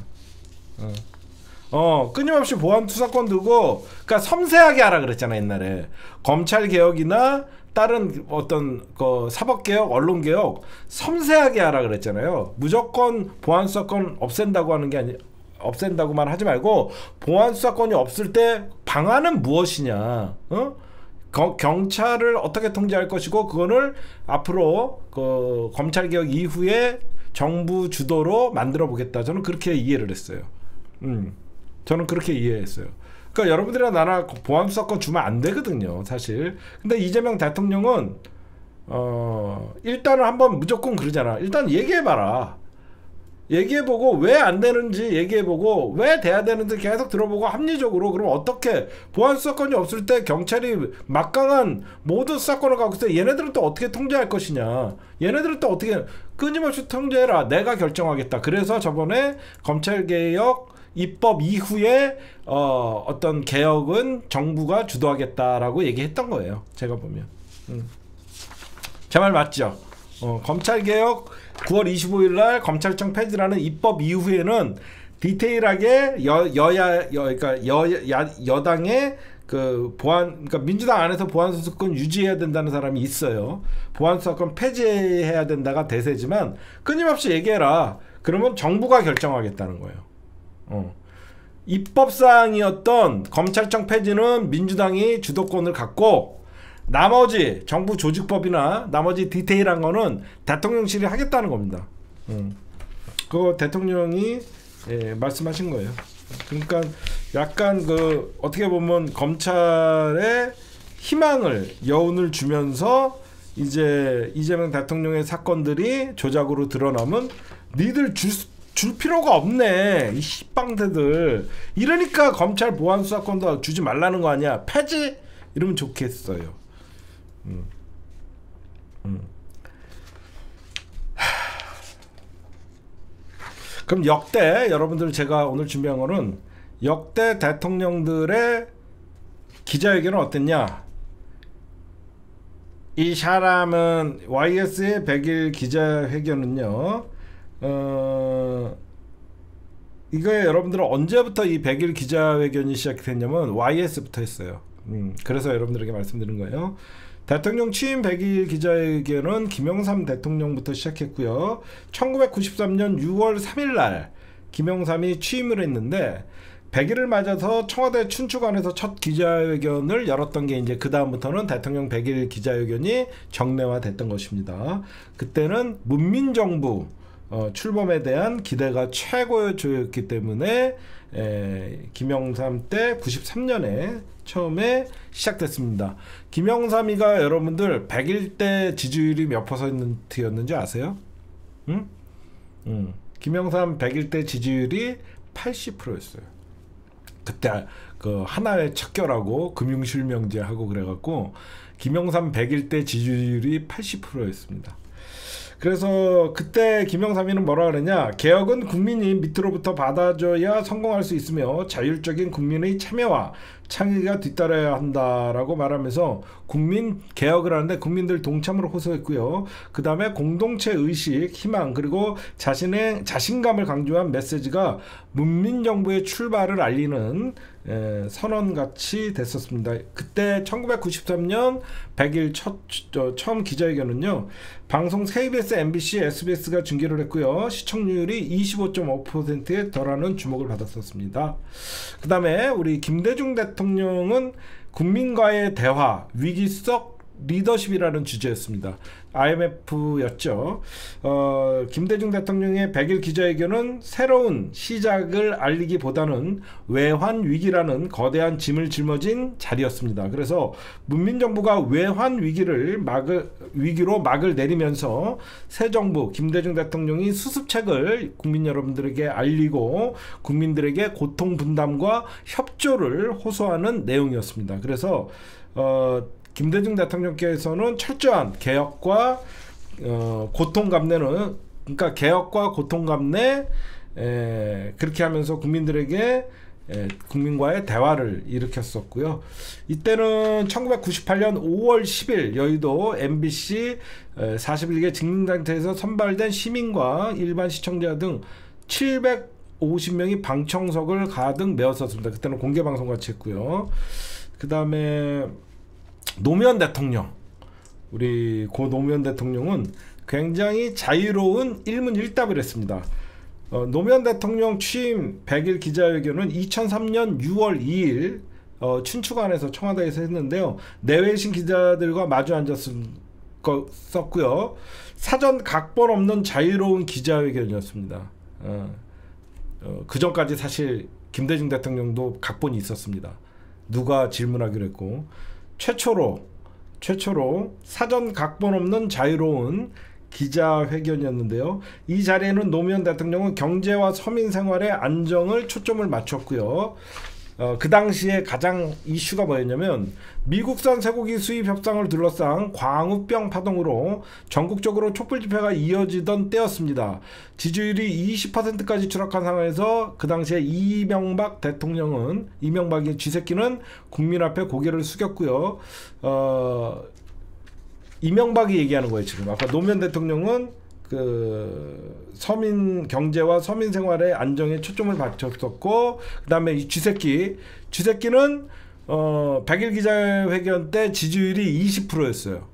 끊임없이 보안수사권 두고, 그러니까 섬세하게 하라 그랬잖아 옛날에. 검찰개혁이나 다른 어떤 사법개혁, 언론개혁 섬세하게 하라 그랬잖아요. 무조건 보안수사권 없앤다고 하는 게 없앤다고만 하지 말고 보안수사권이 없을 때 방안은 무엇이냐, 경찰을 어떻게 통제할 것이고 그거를 앞으로 검찰개혁 이후에 정부 주도로 만들어 보겠다. 저는 그렇게 이해를 했어요. 저는 그렇게 이해했어요. 그러니까 여러분들이나 나나 보안수사권 주면 안 되거든요 사실. 근데 이재명 대통령은 일단은 한번 무조건 그러잖아. 일단 얘기해봐라. 얘기해보고 왜 안 되는지 얘기해보고 왜 돼야 되는지 계속 들어보고 합리적으로. 그럼 어떻게 보안수사권이 없을 때 경찰이 막강한 모든 수사권을 갖고 있어. 얘네들은 또 어떻게 통제할 것이냐. 얘네들은 또 어떻게 끊임없이 통제해라. 내가 결정하겠다. 그래서 저번에 검찰개혁 입법 이후에 어떤 개혁은 정부가 주도하겠다라고 얘기했던 거예요. 제가 보면. 제 말 맞죠? 검찰개혁 9월 25일 날 검찰청 폐지라는 입법 이후에는 디테일하게 여당의 그 그러니까 민주당 안에서 보안수사권 유지해야 된다는 사람이 있어요. 보안수사권 폐지해야 된다가 대세지만 끊임없이 얘기해라. 그러면 정부가 결정하겠다는 거예요. 입법사항이었던 검찰청 폐지는 민주당이 주도권을 갖고 나머지 정부 조직법이나 나머지 디테일한 거는 대통령실이 하겠다는 겁니다. 그거 대통령이 말씀하신 거예요. 그러니까 약간 어떻게 보면 검찰에 희망을 여운을 주면서 이제 이재명 대통령의 사건들이 조작으로 드러나면 니들 줄 필요가 없네 이 씨빵대들. 이러니까 검찰 보안 수사권도 주지 말라는 거 아니야. 폐지 이러면 좋겠어요. 그럼 역대 여러분들 제가 오늘 준비한 거는 역대 대통령들의 기자회견은 어땠냐. 이 사람은 YS의 100일 기자회견은요 이거에 여러분들은 언제부터 이 100일 기자회견이 시작됐냐면 YS부터 했어요. 그래서 여러분들에게 말씀드린 거예요. 대통령 취임 100일 기자회견은 김영삼 대통령부터 시작했고요. 1993년 6월 3일 날 김영삼이 취임을 했는데 100일을 맞아서 청와대 춘추관에서 첫 기자회견을 열었던 게 이제 그 다음부터는 대통령 100일 기자회견이 정례화됐던 것입니다. 그때는 문민정부 출범에 대한 기대가 최고였기 때문에 김영삼 때 93년에 처음에 시작됐습니다. 김영삼이가 여러분들 100일 때 지지율이 몇 %였는지 아세요? 김영삼 100일 때 지지율이 80%였어요. 그때 그 하나의 척결하고 금융실명제하고 그래갖고 김영삼 100일 때 지지율이 80%였습니다. 그래서 그때 김영삼이는 뭐라 그러냐. 개혁은 국민이 밑으로부터 받아줘야 성공할 수 있으며 자율적인 국민의 참여와 창의가 뒤따라야 한다라고 말하면서 국민 개혁을 하는데 국민들 동참을 호소했고요. 그 다음에 공동체 의식, 희망 그리고 자신의 자신감을 강조한 메시지가 문민정부의 출발을 알리는 선언같이 됐었습니다. 그때 1993년 100일 처음 기자회견은요. 방송 KBS, MBC, SBS가 중계를 했고요. 시청률이 25.5%에 달하는 주목을 받았었습니다. 그 다음에 우리 김대중 대통령은 국민과의 대화, 위기 속 리더십이라는 주제였습니다. IMF였죠. 김대중 대통령의 100일 기자회견은 새로운 시작을 알리기보다는 외환 위기라는 거대한 짐을 짊어진 자리였습니다. 그래서 문민정부가 외환 위기로 막을 내리면서 새 정부 김대중 대통령이 수습책을 국민 여러분들에게 알리고 국민들에게 고통 분담과 협조를 호소하는 내용이었습니다. 그래서 김대중 대통령께서는 철저한 개혁과 고통 감내는 그러니까 개혁과 고통 감내 그렇게 하면서 국민들에게 국민과의 대화를 일으켰었고요. 이때는 1998년 5월 10일 여의도 MBC 41개 직능단체에서 선발된 시민과 일반 시청자 등 750명이 방청석을 가득 메웠었습니다. 그때는 공개방송 같이 했고요. 그 다음에 노무현 대통령, 우리 고 노무현 대통령은 굉장히 자유로운 일문일답을 했습니다. 노무현 대통령 취임 100일 기자회견은 2003년 6월 2일 춘추관에서 청와대에서 했는데요. 내외신 기자들과 마주 앉았었고요. 사전 각본 없는 자유로운 기자회견이었습니다. 그 전까지 사실 김대중 대통령도 각본이 있었습니다. 누가 질문하기로 했고 최초로 사전 각본 없는 자유로운 기자회견이었는데요. 이 자리에는 노무현 대통령은 경제와 서민 생활의 안정을 초점을 맞췄고요. 그 당시에 가장 이슈가 뭐였냐면 미국산 쇠고기 수입 협상을 둘러싼 광우병 파동으로 전국적으로 촛불 집회가 이어지던 때였습니다. 지지율이 20%까지 추락한 상황에서 그 당시에 이명박의 쥐새끼는 국민 앞에 고개를 숙였고요. 이명박이 얘기하는 거예요. 지금 아까 노무현 대통령은 그 서민 경제와 서민 생활의 안정에 초점을 맞췄었고, 그 다음에 이 쥐새끼는 100일 기자회견 때 지지율이 20%였어요.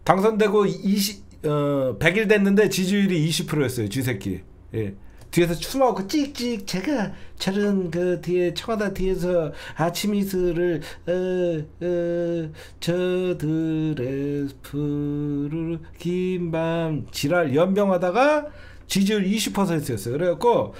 당선되고 100일 됐는데 지지율이 20%였어요. 쥐새끼. 예. 뒤에서 추모하고 찍찍 제가 저런 그 뒤에 청와대 뒤에서 아침 이슬을 저들의 푸르르 긴 밤 지랄 연병하다가 지지율 20%였어요. 그래갖고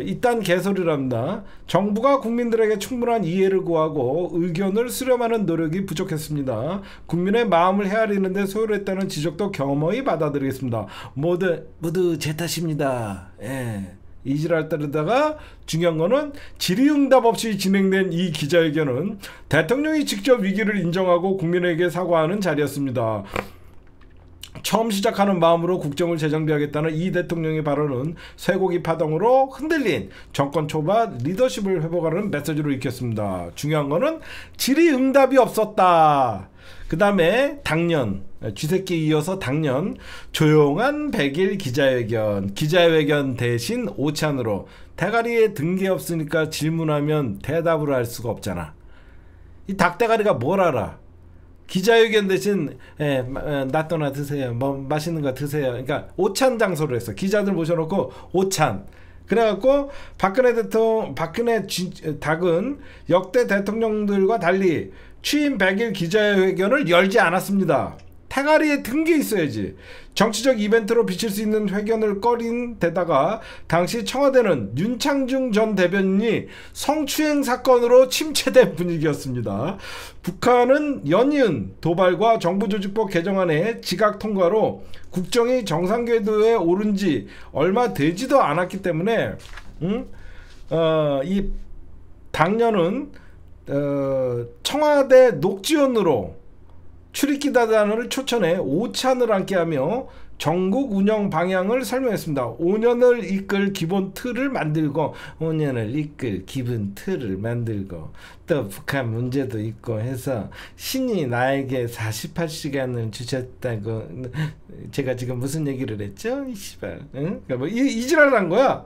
이딴 개소리랍니다. 정부가 국민들에게 충분한 이해를 구하고 의견을 수렴하는 노력이 부족했습니다. 국민의 마음을 헤아리는 데 소홀했다는 지적도 겸허히 받아들이겠습니다. 모두 제 탓입니다. 예. 이지랄 따르다가 중요한 거는 질의응답 없이 진행된 이 기자회견은 대통령이 직접 위기를 인정하고 국민에게 사과하는 자리였습니다. 처음 시작하는 마음으로 국정을 재정비하겠다는 이 대통령의 발언은 쇠고기 파동으로 흔들린 정권 초반 리더십을 회복하는 메시지로 읽혔습니다. 중요한 거는 질의응답이 없었다. 그 다음에 당년 쥐새끼 이어서 당년 조용한 100일 기자회견 대신 오찬으로 대가리에 든 게 없으니까 질문하면 대답을 할 수가 없잖아. 이 닭대가리가 뭘 알아. 기자회견 대신 낫또나 드세요. 뭐 맛있는 거 드세요. 그러니까 오찬 장소로 했어. 기자들 모셔놓고 오찬. 그래갖고 박근혜 닭은 역대 대통령들과 달리 취임 100일 기자회견을 열지 않았습니다. 태가리에 든 게 있어야지. 정치적 이벤트로 비칠 수 있는 회견을 꺼린 데다가 당시 청와대는 윤창중 전 대변인이 성추행 사건으로 침체된 분위기였습니다. 북한은 연이은 도발과 정부조직법 개정안의 지각 통과로 국정이 정상 궤도에 오른 지 얼마 되지도 않았기 때문에 이 당년은 청와대 녹지원으로 출입기자단을 초청해 오찬을 함께하며 전국 운영 방향을 설명했습니다. 5년을 이끌 기본 틀을 만들고 5년을 이끌 기본 틀을 만들고 또 북한 문제도 있고 해서 신이 나에게 48시간을 주셨다고. 제가 지금 무슨 얘기를 했죠? 이 씨발. 응? 그러니까 뭐 이지랄을 한 거야.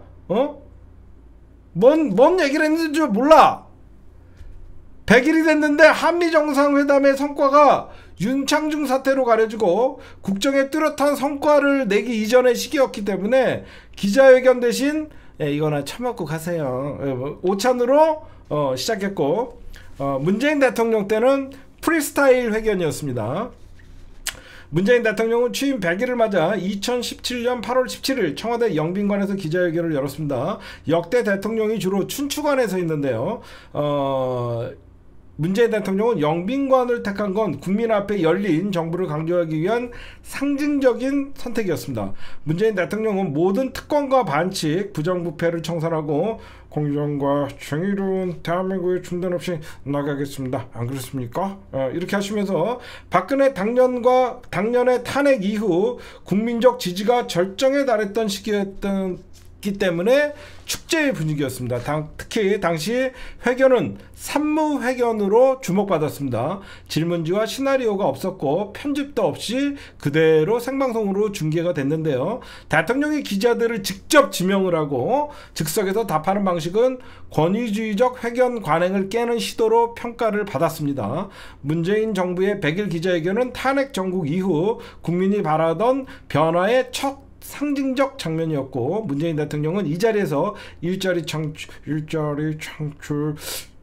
뭔 얘기를 했는지 몰라. 100일이 됐는데 한미정상회담의 성과가 윤창중 사태로 가려지고 국정에 뚜렷한 성과를 내기 이전의 시기였기 때문에 기자회견 대신 이거나 처먹고 가세요. 오찬으로 시작했고 문재인 대통령 때는 프리스타일 회견이었습니다. 문재인 대통령은 취임 100일을 맞아 2017년 8월 17일 청와대 영빈관에서 기자회견을 열었습니다. 역대 대통령이 주로 춘추관에서 있는데요. 문재인 대통령은 영빈관을 택한 건 국민 앞에 열린 정부를 강조하기 위한 상징적인 선택이었습니다. 문재인 대통령은 모든 특권과 반칙, 부정부패를 청산하고 공정과 정의로운 대한민국의 중단 없이 나가겠습니다. 안 그렇습니까? 이렇게 하시면서 박근혜 당년의 탄핵 이후 국민적 지지가 절정에 달했던 시기였기 때문에 축제의 분위기였습니다. 특히 당시 회견은 산무회견으로 주목받았습니다. 질문지와 시나리오가 없었고 편집도 없이 그대로 생방송으로 중계가 됐는데요. 대통령이 기자들을 직접 지명을 하고 즉석에서 답하는 방식은 권위주의적 회견 관행을 깨는 시도로 평가를 받았습니다. 문재인 정부의 100일 기자회견은 탄핵 정국 이후 국민이 바라던 변화의 첫 상징적 장면이었고 문재인 대통령은 이 자리에서 일자리 창출,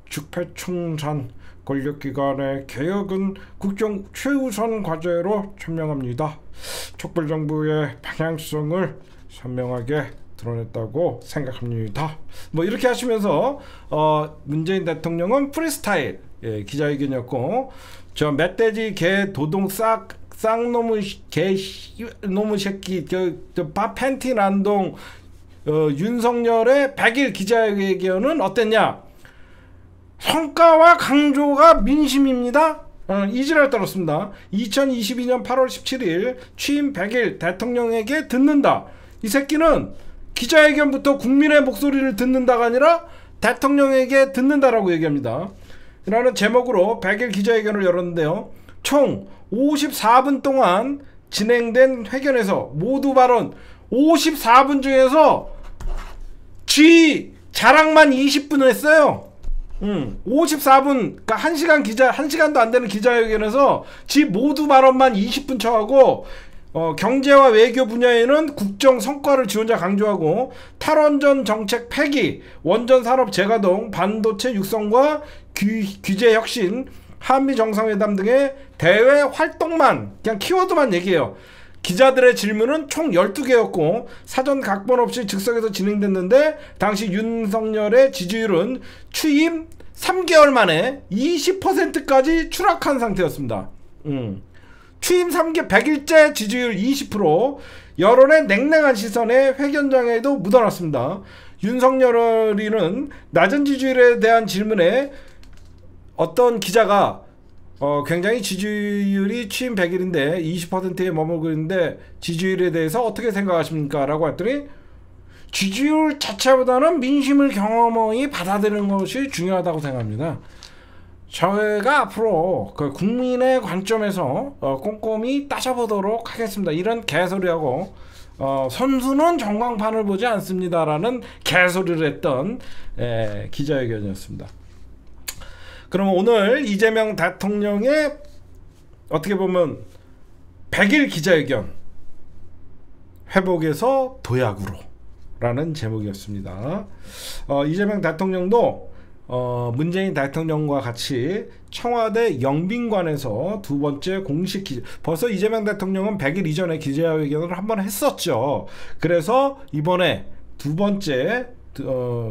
주패충산, 권력기관의 개혁은 국정 최우선 과제로 천명합니다. 촛불정부의 방향성을 선명하게 드러냈다고 생각합니다. 뭐 이렇게 하시면서 문재인 대통령은 프리스타일 기자회견이었고 저 멧돼지 개 도동 쌍놈의 놈의 새끼 밥 팬티 난동 윤석열의 100일 기자회견은 어땠냐? 성과와 강조가 민심입니다. 이지랄 떨었습니다. 2022년 8월 17일 취임 100일 대통령에게 듣는다. 이 새끼는 기자회견부터 국민의 목소리를 듣는다가 아니라 대통령에게 듣는다라고 얘기합니다. 라는 제목으로 100일 기자회견을 열었는데요. 총 54분 동안 진행된 회견에서 모두 발언 54분 중에서 쥐 자랑만 20분 했어요. 54분, 그러니까 1시간도 안 되는 기자회견에서 지 모두 발언만 20분 쳐하고 경제와 외교 분야에는 국정 성과를 지 혼자 강조하고 탈원전 정책 폐기, 원전 산업 재가동, 반도체 육성과 규제 혁신, 한미 정상회담 등의 대외 활동만 그냥 키워드만 얘기해요. 기자들의 질문은 총 12개였고 사전 각본 없이 즉석에서 진행됐는데 당시 윤석열의 지지율은 취임 3개월 만에 20%까지 추락한 상태였습니다. 취임 100일째 지지율 20%, 여론의 냉랭한 시선에 회견장에도 묻어났습니다. 윤석열이는 낮은 지지율에 대한 질문에 어떤 기자가 굉장히 지지율이 취임 100일인데 20%에 머물고 있는데 지지율에 대해서 어떻게 생각하십니까? 라고 했더니 지지율 자체보다는 민심을 경험히 받아들이는 것이 중요하다고 생각합니다. 저희가 앞으로 그 국민의 관점에서 꼼꼼히 따져보도록 하겠습니다. 이런 개소리하고 선수는 전광판을 보지 않습니다라는 개소리를 했던 기자회견이었습니다. 그러면 오늘 이재명 대통령의 어떻게 보면 100일 기자회견, 회복에서 도약으로 라는 제목이었습니다. 이재명 대통령도 문재인 대통령과 같이 청와대 영빈관에서 두 번째 공식 벌써 이재명 대통령은 100일 이전에 기자회견을 한 번 했었죠. 그래서 이번에 두 번째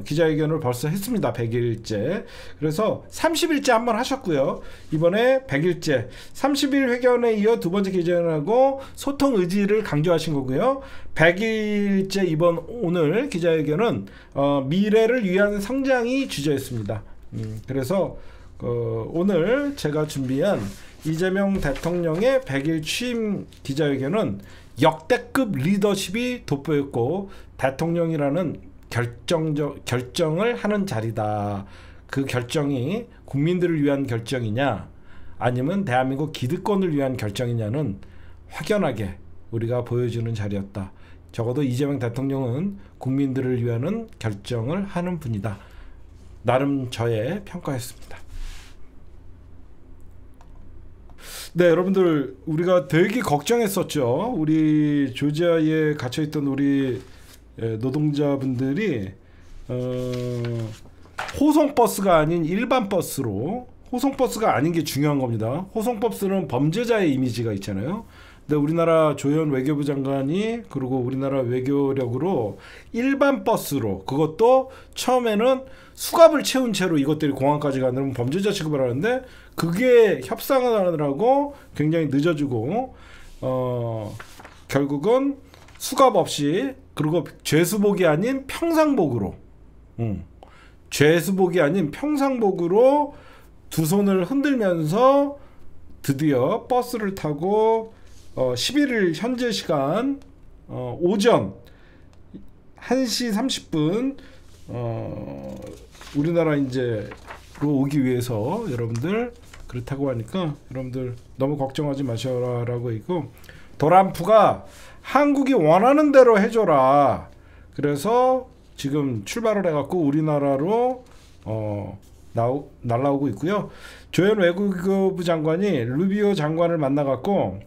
기자회견을 벌써 했습니다. 100일째. 그래서 30일째 한 번 하셨고요. 이번에 100일째 30일 회견에 이어 두 번째 기자회견을 하고 소통 의지를 강조하신 거고요. 100일째 오늘 기자회견은 미래를 위한 성장이 주제였습니다. 그래서 오늘 제가 준비한 이재명 대통령의 100일 취임 기자회견은 역대급 리더십이 돋보였고 대통령이라는 결정을 하는 자리다. 그 결정이 국민들을 위한 결정이냐 아니면 대한민국 기득권을 위한 결정이냐는 확연하게 우리가 보여주는 자리였다. 적어도 이재명 대통령은 국민들을 위한 결정을 하는 분이다. 나름 저의 평가였습니다. 네, 여러분들 우리가 되게 걱정했었죠. 우리 조지아에 갇혀있던 우리 노동자분들이 호송버스가 아닌 일반 버스로, 호송버스가 아닌 게 중요한 겁니다. 호송버스는 범죄자의 이미지가 있잖아요. 근데 우리나라 조현 외교부 장관이 그리고 우리나라 외교력으로 일반 버스로, 그것도 처음에는 수갑을 채운 채로 이것들이 공항까지 가면 범죄자 취급을 하는데 그게 협상을 하느라고 굉장히 늦어지고 결국은 수갑 없이, 그리고 죄수복이 아닌 평상복으로, 죄수복이 아닌 평상복으로 두 손을 흔들면서 드디어 버스를 타고 11일 현재 시간 오전 1시 30분 우리나라 이제로 오기 위해서 여러분들 그렇다고 하니까 여러분들 너무 걱정하지 마셔라라고 있고, 도란프가 한국이 원하는 대로 해줘라. 그래서 지금 출발을 해갖고 우리나라로 날라오고 있고요. 조현 외교부 장관이 루비오 장관을 만나갖고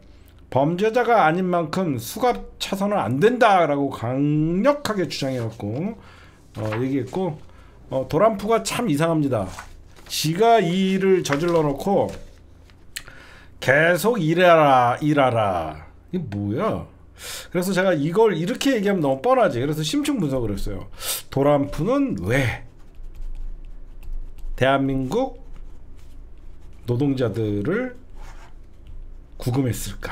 범죄자가 아닌 만큼 수갑 차서는 안 된다라고 강력하게 주장해갖고 얘기했고, 도란프가 참 이상합니다. 지가 이 일을 저질러 놓고 계속 일하라. 이게 뭐야? 그래서 제가 이걸 이렇게 얘기하면 너무 뻔하지. 그래서 심층 분석을 했어요. 도란프는 왜 대한민국 노동자들을 구금했을까?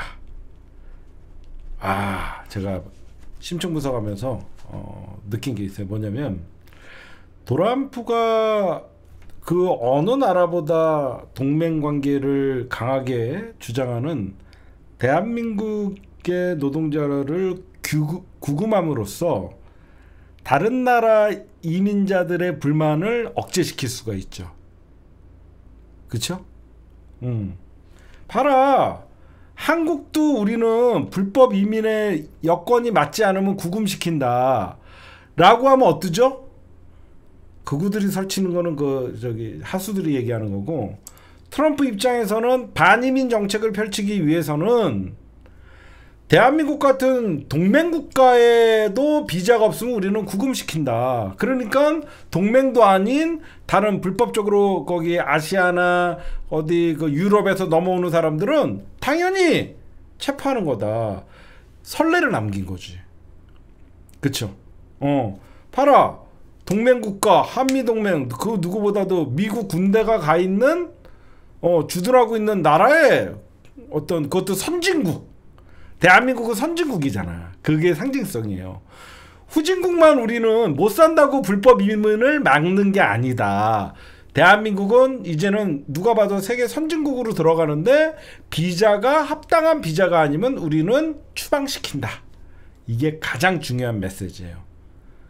제가 심층 분석하면서 느낀 게 있어요. 뭐냐면 도란프가 그 어느 나라보다 동맹관계를 강하게 주장하는 대한민국의 노동자를 구금함으로써 다른 나라 이민자들의 불만을 억제시킬 수가 있죠. 그쵸? 봐라. 한국도 우리는 불법 이민의 여건이 맞지 않으면 구금시킨다 라고 하면 어떠죠? 그구들이 설치는 거는 하수들이 얘기하는 거고, 트럼프 입장에서는 반이민 정책을 펼치기 위해서는 대한민국 같은 동맹국가에도 비자가 없으면 우리는 구금시킨다. 그러니까 동맹도 아닌 다른 불법적으로 거기 아시아나 어디 유럽에서 넘어오는 사람들은 당연히 체포하는 거다. 선례를 남긴 거지. 그쵸? 봐라. 동맹국가 한미동맹 그 누구보다도 미국 군대가 가 있는 주둔하고 있는 나라의 어떤 그것도 선진국. 대한민국은 선진국이잖아. 그게 상징성이에요. 후진국만 우리는 못 산다고 불법 이민을 막는 게 아니다. 대한민국은 이제는 누가 봐도 세계 선진국으로 들어가는데 비자가 합당한 비자가 아니면 우리는 추방시킨다. 이게 가장 중요한 메시지예요.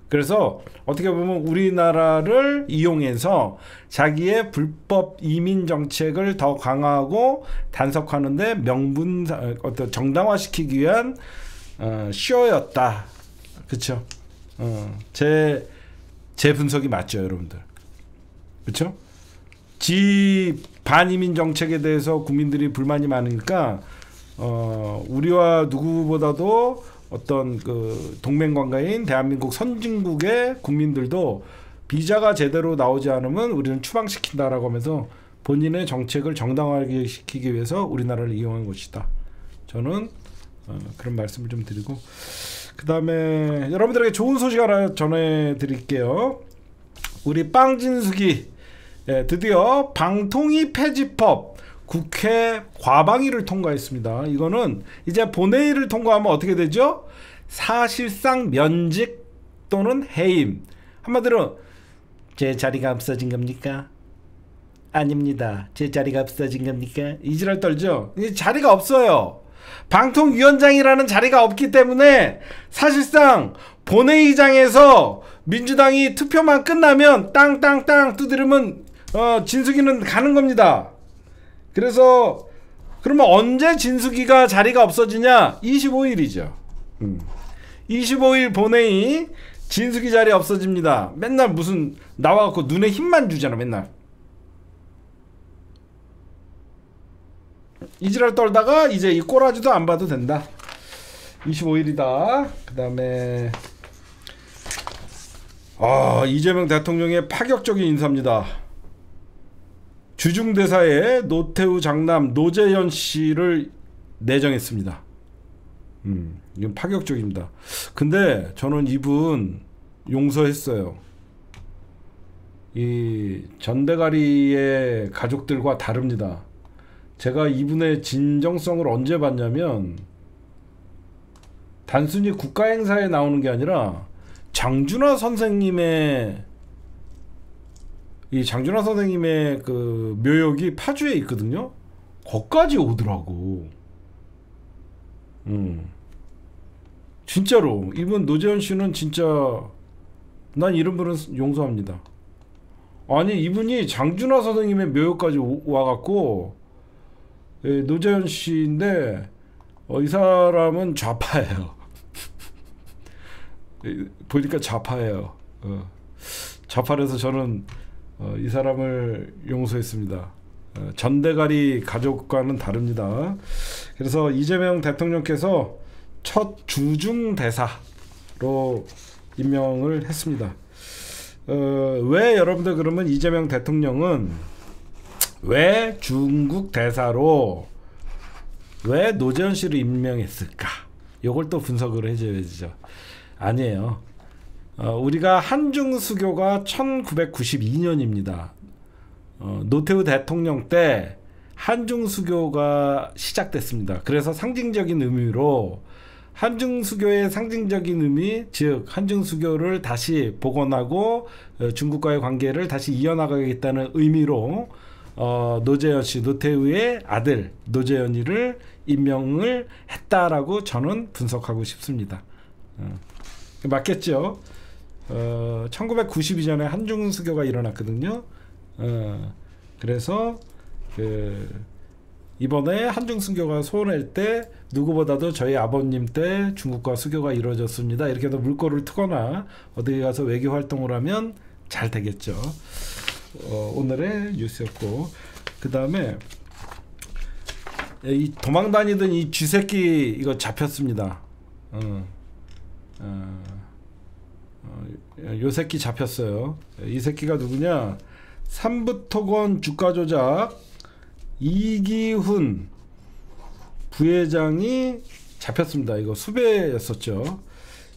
그래서 어떻게 보면 우리나라를 이용해서 자기의 불법 이민 정책을 더 강화하고 단속하는데 어떤 정당화시키기 위한 쇼였다. 그렇죠? 제 분석이 맞죠, 여러분들. 그렇죠? 반이민 정책에 대해서 국민들이 불만이 많으니까 우리와 누구보다도 어떤 그 동맹관계인 대한민국 선진국의 국민들도 비자가 제대로 나오지 않으면 우리는 추방시킨다라고 하면서 본인의 정책을 정당화하게 시키기 위해서 우리나라를 이용한 것이다. 저는 그런 말씀을 좀 드리고, 그 다음에 여러분들에게 좋은 소식 하나 전해드릴게요. 우리 빵진숙이 드디어 방통위 폐지법 국회 과방위를 통과했습니다. 이거는 이제 본회의를 통과하면 어떻게 되죠? 사실상 면직 또는 해임. 한마디로 제 자리가 없어진 겁니까? 아닙니다. 제 자리가 없어진 겁니까? 이지랄 떨죠? 이제 자리가 없어요. 방통위원장이라는 자리가 없기 때문에 사실상 본회의장에서 민주당이 투표만 끝나면 땅땅땅 두드리면 진숙이는 가는 겁니다. 그래서 그러면 언제 진숙이가 자리가 없어지냐? 25일이죠. 25일 본회의 진숙이 자리 없어집니다. 맨날 무슨 나와갖고 눈에 힘만 주잖아. 맨날 이지랄 떨다가 이제 이 꼬라지도 안 봐도 된다. 25일이다. 그 다음에 이재명 대통령의 파격적인 인사입니다. 주중대사에 노태우 장남 노재현 씨를 내정했습니다. 이건 파격적입니다. 근데 저는 이분 용서했어요. 이 전대가리의 가족들과 다릅니다. 제가 이분의 진정성을 언제 봤냐면 단순히 국가행사에 나오는 게 아니라 장준하 선생님의 그 묘역이 파주에 있거든요. 거기까지 오더라고. 진짜로 이분 노재현 씨는 진짜 난 이런 분은 용서합니다. 아니 이분이 장준하 선생님의 묘역까지 와갖고 노재현 씨인데 이 사람은 좌파예요. 보니까 좌파예요. 좌파라서 저는 이 사람을 용서했습니다. 전대가리 가족과는 다릅니다. 그래서 이재명 대통령께서 첫 주중대사로 임명을 했습니다. 왜 여러분들 그러면 이재명 대통령은 왜 중국 대사로 왜 노재현 씨를 임명했을까? 이걸 또 분석을 해줘야죠. 아니에요. 우리가 한중수교가 1992년입니다. 노태우 대통령 때 한중수교가 시작됐습니다. 그래서 상징적인 의미로 한중수교의 상징적인 의미, 즉 한중수교를 다시 복원하고 중국과의 관계를 다시 이어나가겠다는 의미로 노재현 씨, 노태우의 아들 노재현이를 임명을 했다라고 저는 분석하고 싶습니다. 맞겠죠? 1992년에 한중수교가 일어났거든요. 그래서 이번에 한중수교가 소원할 때 누구보다도 저희 아버님 때 중국과 수교가 이루어졌습니다. 이렇게 해서 물꼬를 트거나 어디 가서 외교 활동을 하면 잘 되겠죠. 오늘의 뉴스였고, 그 다음에 이 도망다니던 이 쥐새끼 이거 잡혔습니다. 요 새끼 잡혔어요. 이 새끼가 누구냐? 삼부토건 주가조작 이기훈 부회장이 잡혔습니다. 이거 수배였었죠.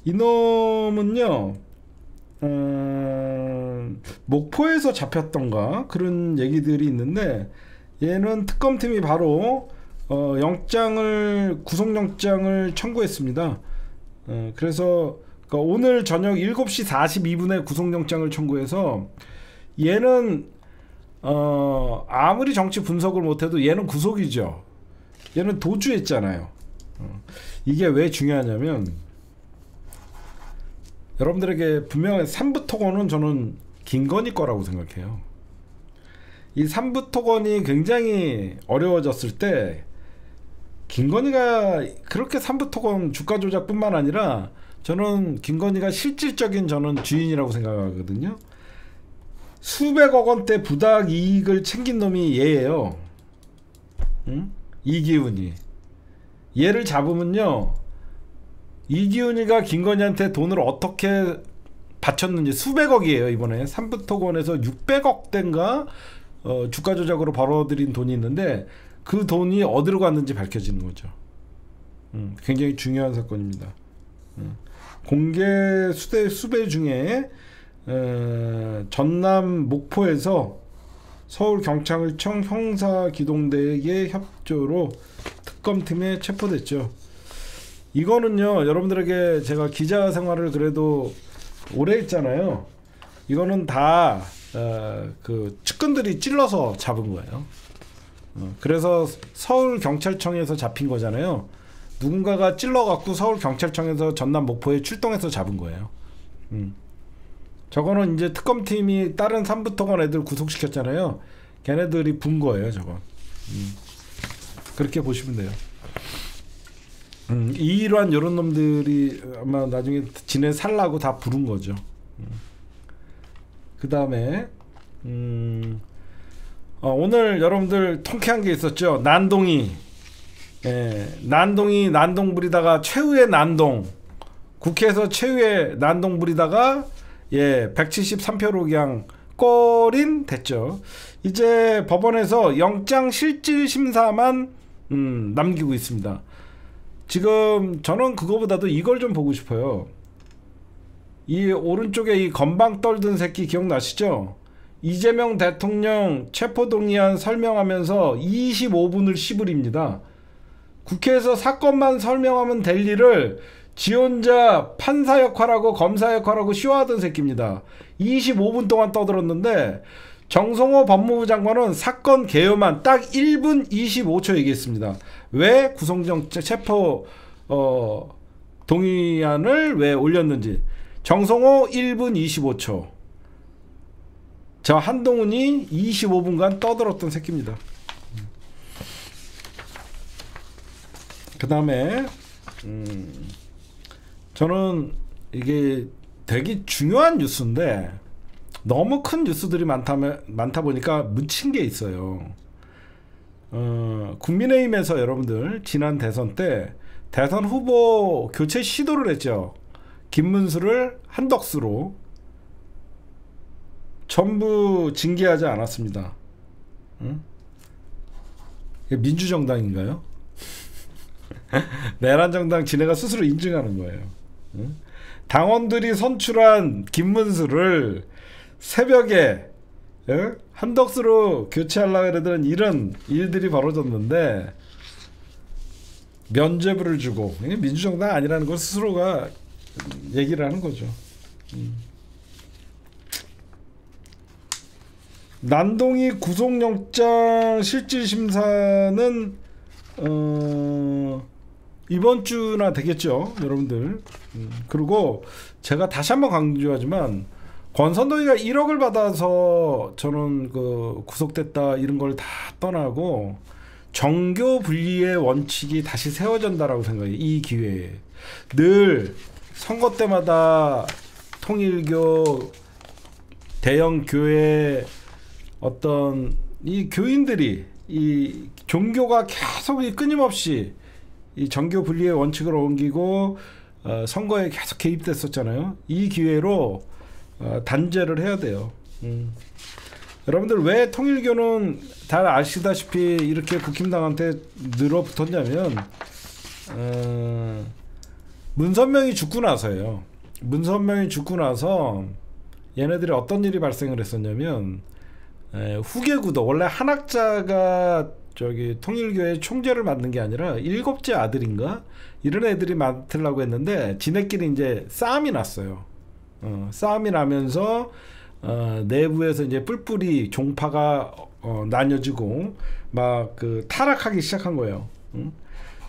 이놈은요 목포에서 잡혔던가 그런 얘기들이 있는데, 얘는 특검팀이 바로 구속영장을 청구했습니다. 그래서 그러니까 오늘 저녁 7시 42분에 구속영장을 청구해서, 얘는 아무리 정치 분석을 못해도 얘는 구속이죠. 얘는 도주했잖아요. 이게 왜 중요하냐면, 여러분들에게 분명히 삼부토건은 저는 김건희 거라고 생각해요. 이 삼부토건이 굉장히 어려워졌을 때 김건희가 그렇게 삼부토건 주가 조작뿐만 아니라, 저는 김건희가 실질적인 저는 주인이라고 생각하거든요. 수백억 원대 부당 이익을 챙긴 놈이 얘예요. 응? 이기훈이. 얘를 잡으면요, 이기훈이가 김건희한테 돈을 어떻게 바쳤는지, 수백억이에요. 이번에 삼부토건에서 600억대인가 주가 조작으로 벌어들인 돈이 있는데, 그 돈이 어디로 갔는지 밝혀지는 거죠. 굉장히 중요한 사건입니다. 공개 수배 중에 전남 목포에서 서울경찰청 형사기동대의 협조로 특검팀에 체포됐죠. 이거는요, 여러분들에게 제가 기자 생활을 그래도 오래 했잖아요. 이거는 다 그 측근들이 찔러서 잡은 거예요. 그래서 서울경찰청에서 잡힌 거잖아요. 누군가가 찔러갖고 서울경찰청에서 전남 목포에 출동해서 잡은 거예요. 저거는 이제 특검팀이 다른 삼부토건 애들 구속시켰잖아요. 걔네들이 분 거예요, 저건. 그렇게 보시면 돼요. 이일환 요런 놈들이 아마 나중에 지네 살라고 다 부른 거죠. 그 다음에 오늘 여러분들 통쾌한 게 있었죠. 난동이. 난동 부리다가 최후의 난동, 국회에서 최후의 난동 부리다가 173표로 그냥 꼬린 됐죠. 이제 법원에서 영장 실질 심사만 남기고 있습니다. 지금 저는 그거보다도 이걸 좀 보고 싶어요. 이 오른쪽에 이 건방 떨던 새끼 기억나시죠? 이재명 대통령 체포동의안 설명하면서 25분을 씨부립니다. 국회에서 사건만 설명하면 될 일을 지 혼자 판사 역할하고 검사 역할하고 쇼하던 새끼입니다. 25분 동안 떠들었는데, 정성호 법무부 장관은 사건 개요만 딱 1분 25초 얘기했습니다. 왜 구속영장 체포 동의안을 왜 올렸는지. 정성호 1분 25초. 저 한동훈이 25분간 떠들었던 새끼입니다. 그 다음에 저는 이게 되게 중요한 뉴스인데, 너무 큰 뉴스들이 많다 보니까 묻힌 게 있어요. 국민의힘에서 여러분들 지난 대선 때 대선 후보 교체 시도를 했죠. 김문수를 한덕수로. 전부 징계하지 않았습니다. 민주정당인가요? 내란정당 지네가 스스로 인증하는 거예요. 당원들이 선출한 김문수를 새벽에 한덕수로 교체하려고 그러던 이런 일들이 벌어졌는데, 면죄부를 주고, 민주정당 아니라는 걸 스스로가 얘기를 하는 거죠. 난동이 구속영장 실질심사는 이번 주나 되겠죠, 여러분들. 그리고 제가 다시 한번 강조하지만, 권선동이가 1억을 받아서 저는 그 구속됐다 이런 걸 다 떠나고, 정교 분리의 원칙이 다시 세워진다라고 생각해요. 이 기회에 늘 선거 때마다 통일교, 대형 교회 어떤 이 교인들이 이 종교가 계속 끊임없이 이 정교 분리의 원칙을 옮기고 선거에 계속 개입됐었잖아요. 이 기회로 단죄를 해야 돼요. 여러분들 왜 통일교는 잘 아시다시피 이렇게 국힘당한테 늘어붙었냐면, 문선명이 죽고 나서예요. 문선명이 죽고 나서 얘네들이 어떤 일이 발생을 했었냐면, 후계구도 원래 한학자가 저기 통일교회 총재를 맡는 게 아니라 7째 아들인가 이런 애들이 맡으려고 했는데 지네끼리 이제 싸움이 났어요. 싸움이 나면서 내부에서 이제 뿔뿔이 종파가 나뉘어지고 막 그 타락하기 시작한 거예요.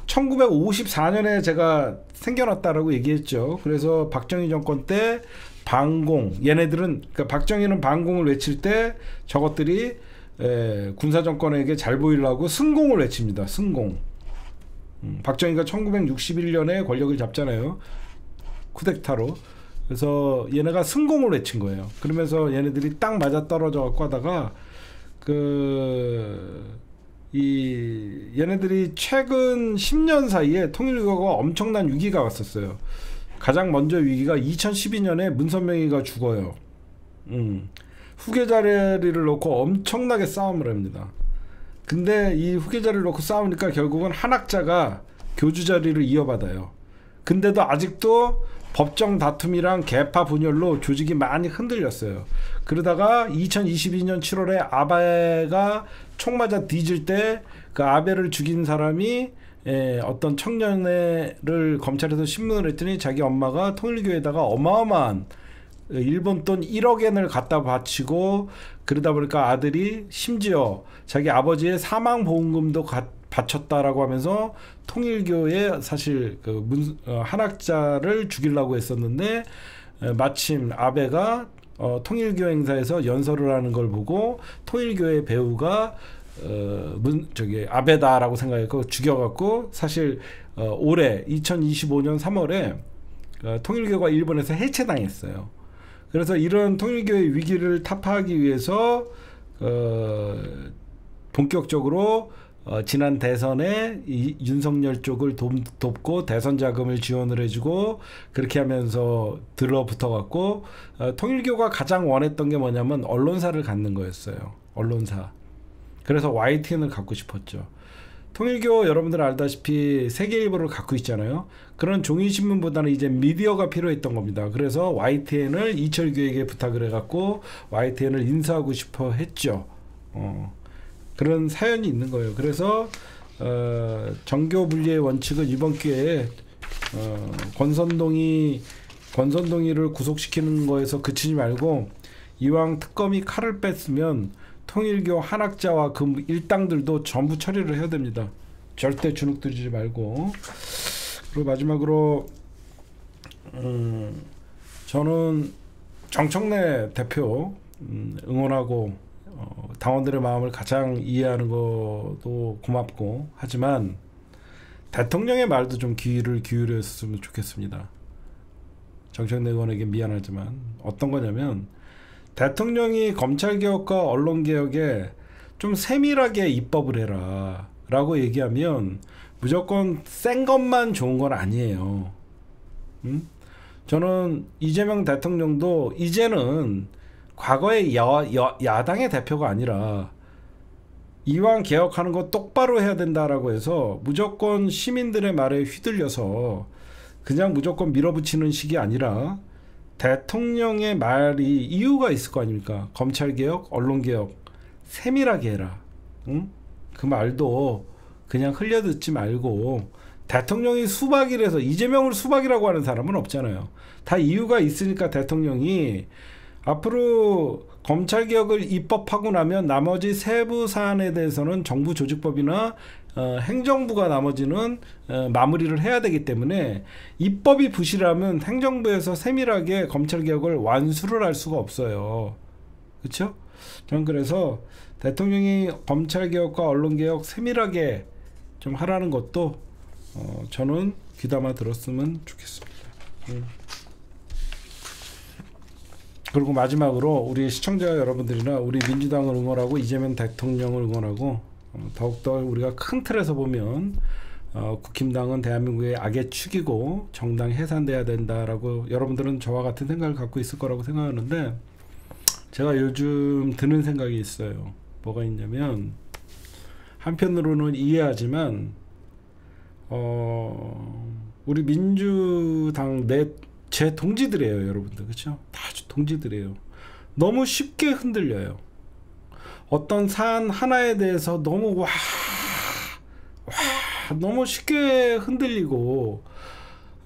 1954년에 제가 생겨났다라고 얘기했죠. 그래서 박정희 정권 때 반공, 얘네들은 그러니까 박정희는 반공을 외칠 때 저것들이 군사 정권에게 잘 보이려고 승공을 외칩니다. 승공. 박정희가 1961년에 권력을 잡잖아요. 쿠데타로. 그래서 얘네가 승공을 외친 거예요. 그러면서 얘네들이 딱 맞아 떨어져 갖고 하다가 얘네들이 최근 10년 사이에 통일교가 엄청난 위기가 왔었어요. 가장 먼저 위기가 2012년에 문선명이가 죽어요. 후계 자리를 놓고 엄청나게 싸움을 합니다. 근데 이 후계 자리를 놓고 싸우니까 결국은 한학자가 교주 자리를 이어받아요. 근데도 아직도 법정 다툼이랑 계파 분열로 조직이 많이 흔들렸어요. 그러다가 2022년 7월에 아베가 총 맞아 뒤질 때 그 아베를 죽인 사람이 어떤 청년을 검찰에서 신문을 했더니 자기 엄마가 통일교에다가 어마어마한 일본 돈 1억엔을 갖다 바치고 그러다 보니까 아들이 심지어 자기 아버지의 사망 보험금도 바쳤다라고 하면서 통일교에 사실 한학자를 죽이려고 했었는데 마침 아베가 통일교 행사에서 연설을 하는 걸 보고 통일교의 배우가 아베다라고 생각했고 죽여갖고 사실 올해 2025년 3월에 통일교가 일본에서 해체당했어요. 그래서 이런 통일교의 위기를 타파하기 위해서 본격적으로 지난 대선에 윤석열 쪽을 돕고 대선 자금을 지원을 해주고 그렇게 하면서 들러붙어갖고 통일교가 가장 원했던 게 뭐냐면 언론사를 갖는 거였어요. 언론사. 그래서 YTN을 갖고 싶었죠. 통일교 여러분들 알다시피 세계일보를 갖고 있잖아요. 그런 종이신문보다는 이제 미디어가 필요했던 겁니다. 그래서 YTN을 이철규에게 부탁을 해갖고 YTN을 인수하고 싶어 했죠. 그런 사연이 있는 거예요. 그래서 정교 분리의 원칙은 이번 기회에 권선동이를 구속시키는 거에서 그치지 말고 이왕 특검이 칼을 뺐으면 통일교 한학자와 그 일당들도 전부 처리를 해야 됩니다. 절대 주눅들지 말고. 그리고 마지막으로 저는 정청래 대표 응원하고 당원들의 마음을 가장 이해하는 것도 고맙고 하지만 대통령의 말도 좀 귀를 기울였으면 좋겠습니다. 정청래 의원에게 미안하지만 어떤 거냐면 대통령이 검찰개혁과 언론개혁에 좀 세밀하게 입법을 해라 라고 얘기하면 무조건 센 것만 좋은 건 아니에요. 저는 이재명 대통령도 이제는 과거의 야당의 대표가 아니라 이왕 개혁하는 거 똑바로 해야 된다라고 해서 무조건 시민들의 말에 휘둘려서 그냥 무조건 밀어붙이는 식이 아니라 대통령의 말이 이유가 있을 거 아닙니까? 검찰개혁, 언론개혁 세밀하게 해라. 응? 그 말도 그냥 흘려듣지 말고 대통령이 수박이라서 이재명을 수박이라고 하는 사람은 없잖아요. 다 이유가 있으니까 대통령이 앞으로 검찰개혁을 입법하고 나면 나머지 세부 사안에 대해서는 정부 조직법이나 행정부가 나머지는 마무리를 해야 되기 때문에 입법이 부실하면 행정부에서 세밀하게 검찰개혁을 완수를 할 수가 없어요. 그렇죠? 저는 그래서 대통령이 검찰개혁과 언론개혁 세밀하게 좀 하라는 것도 저는 귀담아 들었으면 좋겠습니다. 그리고 마지막으로 우리 시청자 여러분들이나 우리 민주당을 응원하고 이재명 대통령을 응원하고 더욱더 우리가 큰 틀에서 보면 국힘당은 대한민국의 악의 축이고 정당 해산돼야 된다라고 여러분들은 저와 같은 생각을 갖고 있을 거라고 생각하는데 제가 요즘 드는 생각이 있어요. 뭐가 있냐면 한편으로는 이해하지만 우리 민주당 제 동지들이에요, 여러분들. 그렇죠? 다 동지들이에요. 너무 쉽게 흔들려요. 어떤 사안 하나에 대해서 너무 너무 쉽게 흔들리고,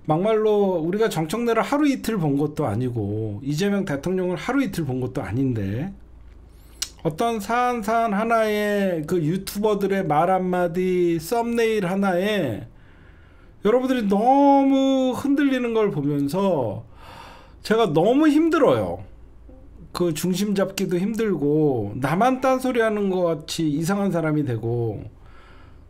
막말로 우리가 정청래를 하루 이틀 본 것도 아니고 이재명 대통령을 하루 이틀 본 것도 아닌데, 어떤 사안 하나에 그 유튜버들의 말 한마디, 썸네일 하나에 여러분들이 너무 흔들리는 걸 보면서 제가 너무 힘들어요. 그 중심 잡기도 힘들고, 나만 딴소리 하는 것 같이 이상한 사람이 되고.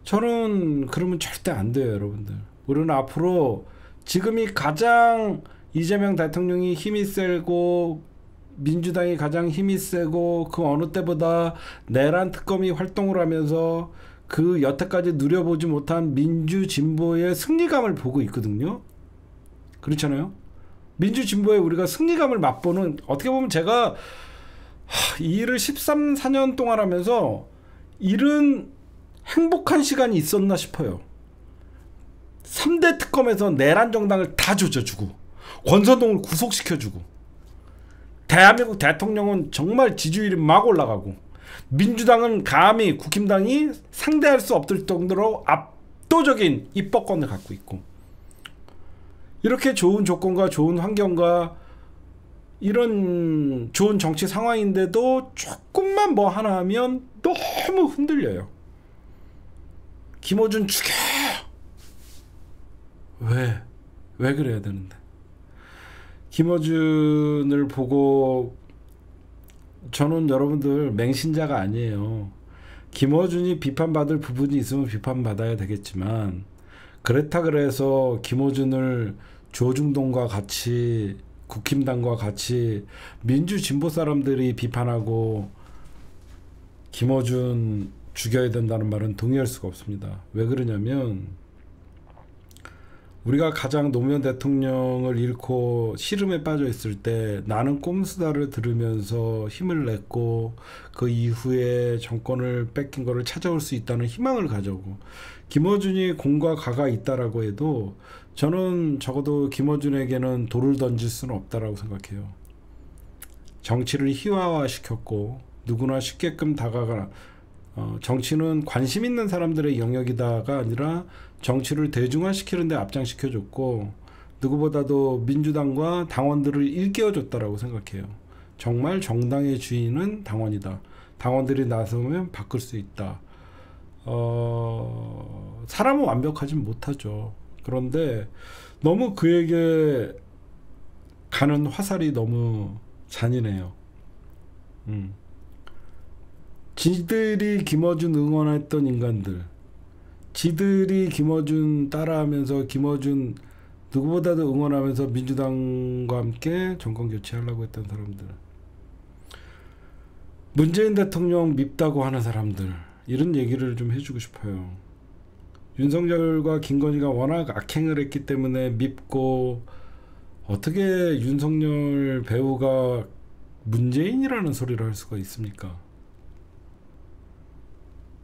저는 그러면 절대 안 돼요, 여러분들. 우리는 앞으로 지금이 가장 이재명 대통령이 힘이 세고 민주당이 가장 힘이 세고 그 어느 때보다 내란 특검이 활동을 하면서 그 여태까지 누려보지 못한 민주진보의 승리감을 보고 있거든요. 그렇잖아요. 민주진보에 우리가 승리감을 맛보는, 어떻게 보면 제가 이 일을 14년 동안 하면서 이런 행복한 시간이 있었나 싶어요. 3대 특검에서 내란 정당을 다 조져주고 권선동을 구속시켜주고, 대한민국 대통령은 정말 지지율이 막 올라가고, 민주당은 감히 국힘당이 상대할 수 없을 정도로 압도적인 입법권을 갖고 있고, 이렇게 좋은 조건과 좋은 환경과 이런 좋은 정치 상황인데도 조금만 뭐 하나 하면 너무 흔들려요. 김어준 죽여! 왜 그래야 되는데? 김어준을 보고, 저는 여러분들 맹신자가 아니에요. 김어준이 비판받을 부분이 있으면 비판받아야 되겠지만, 그렇다 그래서 김어준을 조중동과 같이, 국힘당과 같이 민주진보 사람들이 비판하고 김어준 죽여야 된다는 말은 동의할 수가 없습니다. 왜 그러냐면, 우리가 가장 노무현 대통령을 잃고 시름에 빠져 있을 때 나는 꼼수다를 들으면서 힘을 냈고, 그 이후에 정권을 뺏긴 거를 찾아올 수 있다는 희망을 가져오고, 김어준이 공과 가가 있다라고 해도 저는 적어도 김어준에게는 돌을 던질 수는 없다라고 생각해요. 정치를 희화화시켰고 누구나 쉽게끔 다가가, 정치는 관심 있는 사람들의 영역이다가 아니라 정치를 대중화시키는 데 앞장시켜줬고, 누구보다도 민주당과 당원들을 일깨워줬다라고 생각해요. 정말 정당의 주인은 당원이다. 당원들이 나서면 바꿀 수 있다. 사람은 완벽하진 못하죠. 그런데 너무 그에게 가는 화살이 너무 잔인해요. 지들이 김어준 응원했던 인간들, 지들이 김어준 따라하면서 김어준 누구보다도 응원하면서 민주당과 함께 정권 교체하려고 했던 사람들, 문재인 대통령 밉다고 하는 사람들, 이런 얘기를 좀 해주고 싶어요. 윤석열과 김건희가 워낙 악행을 했기 때문에 밉고, 어떻게 윤석열 배우가 문재인이라는 소리를 할 수가 있습니까?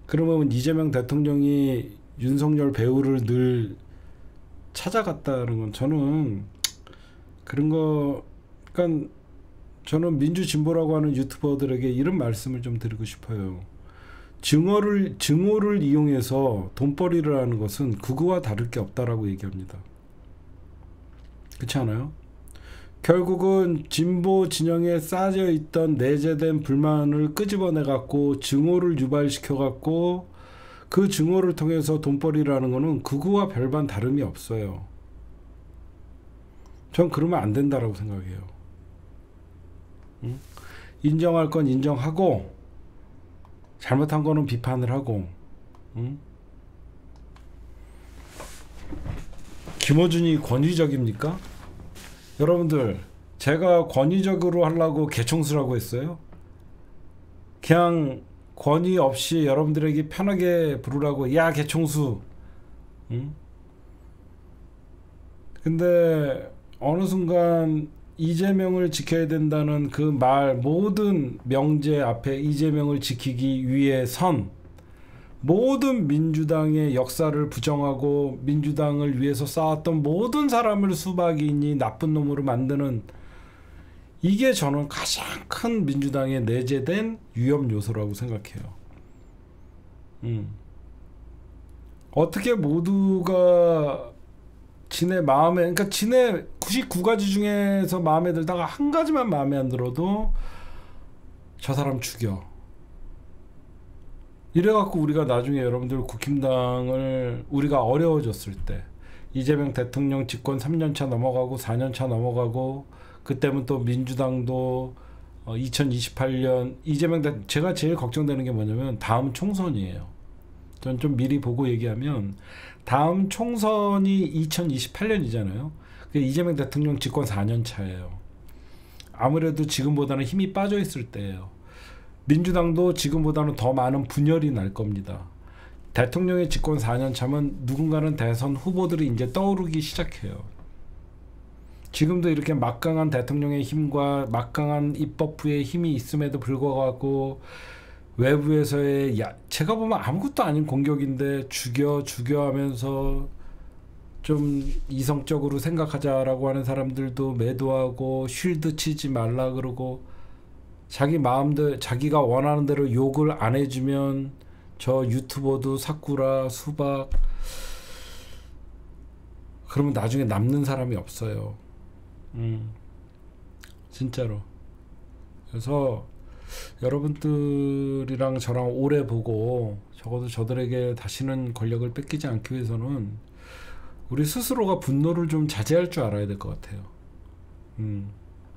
그러면 이재명 대통령이 윤석열 배우를 늘 찾아갔다는 건, 저는 그런 거, 그러니까 저는 민주진보라고 하는 유튜버들에게 이런 말씀을 좀 드리고 싶어요. 증오를 이용해서 돈벌이를 하는 것은 그거와 다를 게 없다라고 얘기합니다. 그렇지 않아요? 결국은 진보 진영에 쌓여 있던 내재된 불만을 끄집어내 갖고 증오를 유발시켜 갖고, 그 증오를 통해서 돈벌이를 하는 거는 그거와 별반 다름이 없어요. 전 그러면 안 된다라고 생각해요. 응? 인정할 건 인정하고, 잘못한 거는 비판을 하고. 응? 김어준이 권위적입니까? 여러분들, 제가 권위적으로 하려고 개총수라고 했어요? 그냥 권위 없이 여러분들에게 편하게 부르라고, 야 개총수. 응? 근데 어느 순간 이재명을 지켜야 된다는 그 말, 모든 명제 앞에 이재명을 지키기 위해 선 모든 민주당의 역사를 부정하고 민주당을 위해서 싸웠던 모든 사람을 수박이니 나쁜 놈으로 만드는, 이게 저는 가장 큰 민주당에 내재된 위험 요소라고 생각해요. 어떻게 모두가 지네 마음에, 그러니까 지네 99가지 중에서 마음에 들다가 한 가지만 마음에 안 들어도 저 사람 죽여. 이래갖고 우리가 나중에 여러분들 국힘당을, 우리가 어려워졌을 때 이재명 대통령 집권 3년차 넘어가고 4년차 넘어가고, 그때면 또 민주당도 2028년 제가 제일 걱정되는 게 뭐냐면 다음 총선이에요. 전 좀 미리 보고 얘기하면 다음 총선이 2028년이잖아요. 이재명 대통령 집권 4년 차예요. 아무래도 지금보다는 힘이 빠져 있을 때예요. 민주당도 지금보다는 더 많은 분열이 날 겁니다. 대통령의 집권 4년 차면 누군가는 대선 후보들이 이제 떠오르기 시작해요. 지금도 이렇게 막강한 대통령의 힘과 막강한 입법부의 힘이 있음에도 불구하고 외부에서의 제가 보면 아무것도 아닌 공격인데 죽여 하면서 좀 이성적으로 생각하자라고 하는 사람들도 매도하고 쉴드 치지 말라 그러고, 자기 마음대로 자기가 원하는 대로 욕을 안 해주면 저 유튜버도 사쿠라 수박, 그러면 나중에 남는 사람이 없어요. 진짜로. 그래서 여러분들이랑 저랑 오래 보고 적어도 저들에게 다시는 권력을 뺏기지 않기 위해서는 우리 스스로가 분노를 좀 자제할 줄 알아야 될 것 같아요.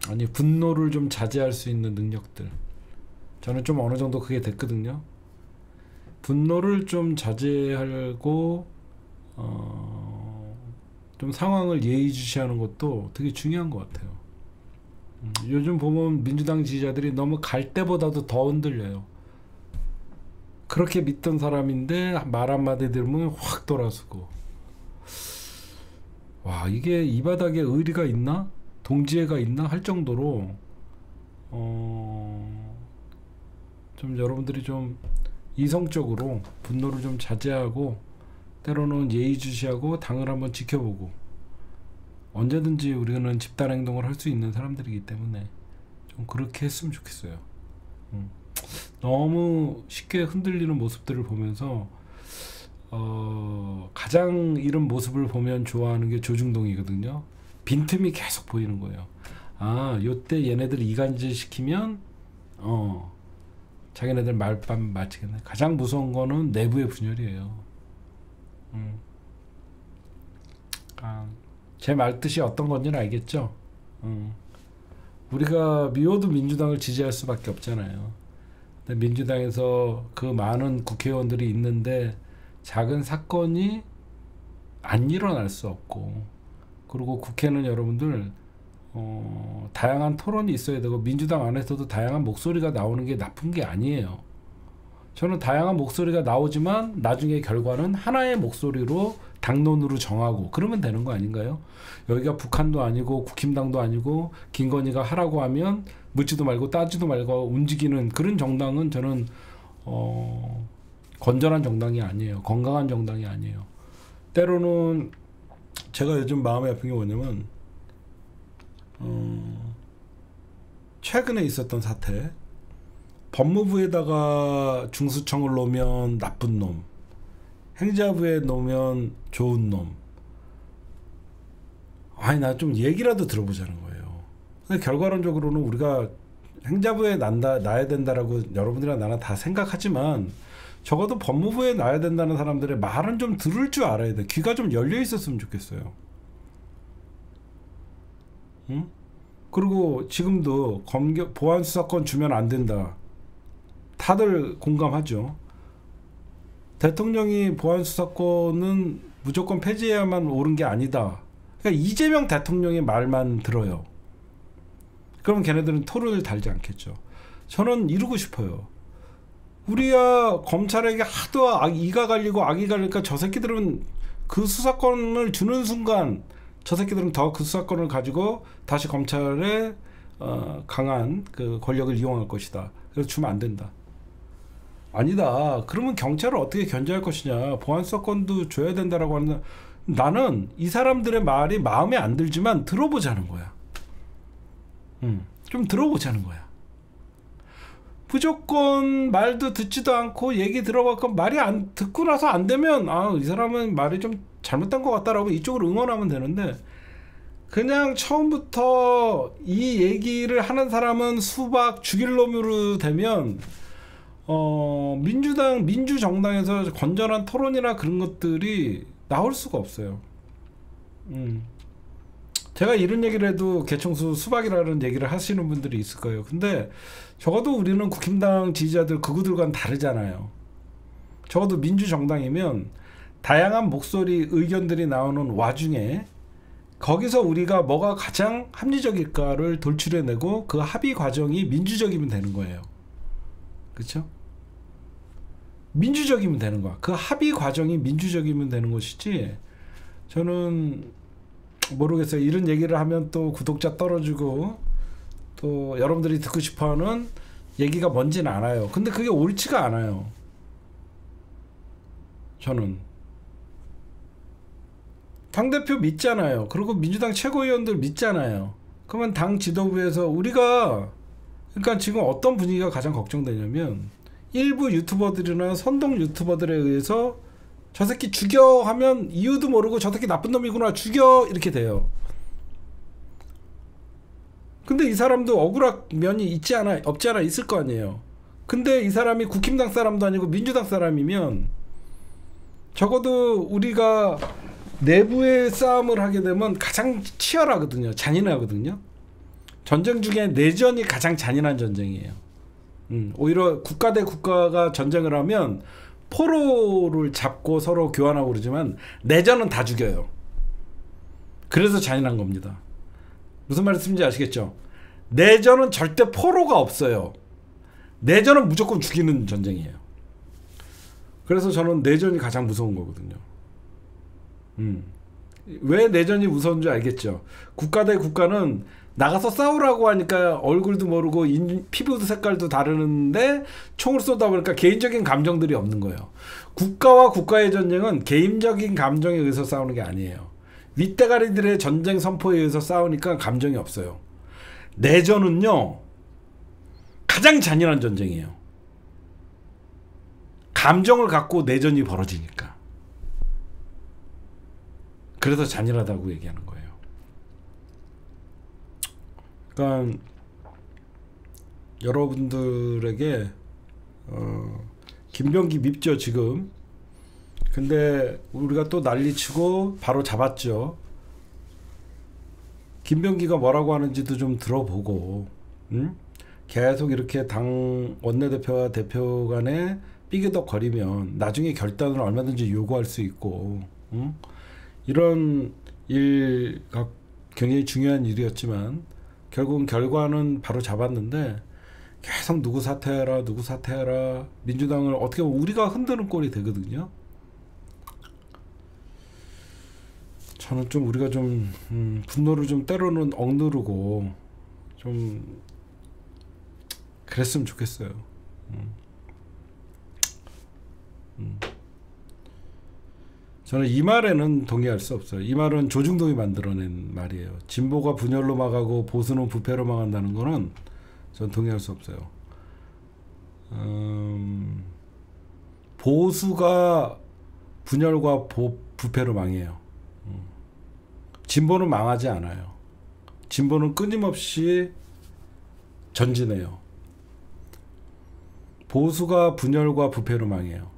아니, 분노를 좀 자제할 수 있는 능력들, 저는 좀 어느 정도 그게 됐거든요. 분노를 좀 자제하고 좀 상황을 예의주시하는 것도 되게 중요한 것 같아요. 요즘 보면 민주당 지지자들이 너무 갈 때보다도 더 흔들려요. 그렇게 믿던 사람인데 말 한마디 들으면 확 돌아서고, 와, 이게 이 바닥에 의리가 있나? 동지애가 있나? 할 정도로 좀 여러분들이 좀 이성적으로 분노를 좀 자제하고, 때로는 예의주시하고 당을 한번 지켜보고, 언제든지 우리는 집단행동을 할 수 있는 사람들이기 때문에 좀 그렇게 했으면 좋겠어요. 너무 쉽게 흔들리는 모습들을 보면서 가장 이런 모습을 보면 좋아하는 게 조중동이거든요. 빈틈이 계속 보이는 거예요. 아, 요때 얘네들 이간질 시키면 자기네들 말밤 맞추겠네. 가장 무서운 거는 내부의 분열이에요. 제 말 뜻이 어떤 건지는 알겠죠? 우리가 미워도 민주당을 지지할 수밖에 없잖아요. 근데 민주당에서 그 많은 국회의원들이 있는데 작은 사건이 안 일어날 수 없고, 그리고 국회는 여러분들 다양한 토론이 있어야 되고, 민주당 안에서도 다양한 목소리가 나오는 게 나쁜 게 아니에요. 저는 다양한 목소리가 나오지만 나중에 결과는 하나의 목소리로 당론으로 정하고 그러면 되는 거 아닌가요? 여기가 북한도 아니고 국힘당도 아니고 김건희가 하라고 하면 묻지도 말고 따지도 말고 움직이는 그런 정당은 저는 건전한 정당이 아니에요. 건강한 정당이 아니에요. 때로는 제가 요즘 마음이 아픈 게 뭐냐면 최근에 있었던 사태, 법무부에다가 중수청을 놓으면 나쁜 놈, 행자부에 놓으면 좋은 놈. 아니, 나 좀 얘기라도 들어보자는 거예요. 근데 결과론적으로는 우리가 행자부에 놔야 된다라고 여러분들이랑 나랑 다 생각하지만, 적어도 법무부에 놔야 된다는 사람들의 말은 좀 들을 줄 알아야 돼. 귀가 좀 열려 있었으면 좋겠어요. 응? 그리고 지금도 보안수사권 주면 안 된다. 다들 공감하죠. 대통령이 보안수사권은 무조건 폐지해야만 옳은 게 아니다. 그러니까 이재명 대통령의 말만 들어요. 그럼 걔네들은 토론을 달지 않겠죠. 저는 이루고 싶어요. 우리야 검찰에게 하도 이가 갈리고 악이 갈리니까 저 새끼들은 그 수사권을 주는 순간 저 새끼들은 더 그 수사권을 가지고 다시 검찰의 강한 그 권력을 이용할 것이다. 그래서 주면 안 된다. 아니다. 그러면 경찰을 어떻게 견제할 것이냐. 보안수사권도 줘야 된다라고 하는, 나는 이 사람들의 말이 마음에 안 들지만 들어보자는 거야. 좀 들어보자는 거야. 무조건 말도 듣지도 않고 얘기 들어봤고 말이 안 듣고 나서 안 되면 이 사람은 말이 좀 잘못된 것 같다라고 이쪽으로 응원하면 되는데, 그냥 처음부터 이 얘기를 하는 사람은 수박 죽일 놈으로 되면 민주정당에서 건전한 토론이나 그런 것들이 나올 수가 없어요. 제가 이런 얘기를 해도 개청수 수박이라는 얘기를 하시는 분들이 있을 거예요. 근데 적어도 우리는 국힘당 지지자들 그구들과는 다르잖아요. 적어도 민주정당이면 다양한 목소리 의견들이 나오는 와중에 거기서 우리가 뭐가 가장 합리적일까를 돌출해내고 그 합의 과정이 민주적이면 되는 거예요. 그렇죠? 민주적이면 되는 거야. 그 합의 과정이 민주적이면 되는 것이지. 저는 모르겠어요. 이런 얘기를 하면 또 구독자 떨어지고 또 여러분들이 듣고 싶어하는 얘기가 뭔지는 알아요. 근데 그게 옳지가 않아요. 저는 당대표 믿잖아요. 그리고 민주당 최고위원들 믿잖아요. 그러면 당 지도부에서 우리가, 그러니까 지금 어떤 분위기가 가장 걱정되냐면 일부 유튜버들이나 선동 유튜버들에 의해서 저 새끼 죽여 하면 이유도 모르고 저 새끼 나쁜 놈이구나 죽여 이렇게 돼요. 근데 이 사람도 억울한 면이 있지 않아 없지 않아 있을 거 아니에요. 근데 이 사람이 국힘당 사람도 아니고 민주당 사람이면 적어도 우리가 내부의 싸움을 하게 되면 가장 치열하거든요. 잔인하거든요. 전쟁 중에 내전이 가장 잔인한 전쟁이에요. 오히려 국가 대 국가가 전쟁을 하면 포로를 잡고 서로 교환하고 그러지만 내전은 다 죽여요. 그래서 잔인한 겁니다. 무슨 말씀인지 아시겠죠? 내전은 절대 포로가 없어요. 내전은 무조건 죽이는 전쟁이에요. 그래서 저는 내전이 가장 무서운 거거든요. 왜 내전이 무서운 줄 알겠죠? 국가 대 국가는 나가서 싸우라고 하니까 얼굴도 모르고 피부 색깔도 다르는데 총을 쏘다 보니까 개인적인 감정들이 없는 거예요. 국가와 국가의 전쟁은 개인적인 감정에 의해서 싸우는 게 아니에요. 윗대가리들의 전쟁 선포에 의해서 싸우니까 감정이 없어요. 내전은요 가장 잔인한 전쟁이에요. 감정을 갖고 내전이 벌어지니까. 그래서 잔인하다고 얘기하는 거예요. 그러니까 여러분들에게 김병기 밉죠 지금. 근데 우리가 또 난리치고 바로 잡았죠. 김병기가 뭐라고 하는지도 좀 들어보고, 계속 이렇게 당 원내대표와 대표 간에 삐그덕거리면 나중에 결단을 얼마든지 요구할 수 있고, 이런 일가 굉장히 중요한 일이었지만 결국은 결과는 바로 잡았는데 계속 누구 사퇴해라 누구 사퇴해라, 민주당을 어떻게 보면 우리가 흔드는 꼴이 되거든요. 저는 좀 우리가 좀 분노를 좀 때로는 억누르고 좀 그랬으면 좋겠어요. 저는 이 말에는 동의할 수 없어요. 이 말은 조중동이 만들어낸 말이에요. 진보가 분열로 망하고 보수는 부패로 망한다는 거는 저는 동의할 수 없어요. 보수가 분열과 부패로 망해요. 진보는 망하지 않아요. 진보는 끊임없이 전진해요. 보수가 분열과 부패로 망해요.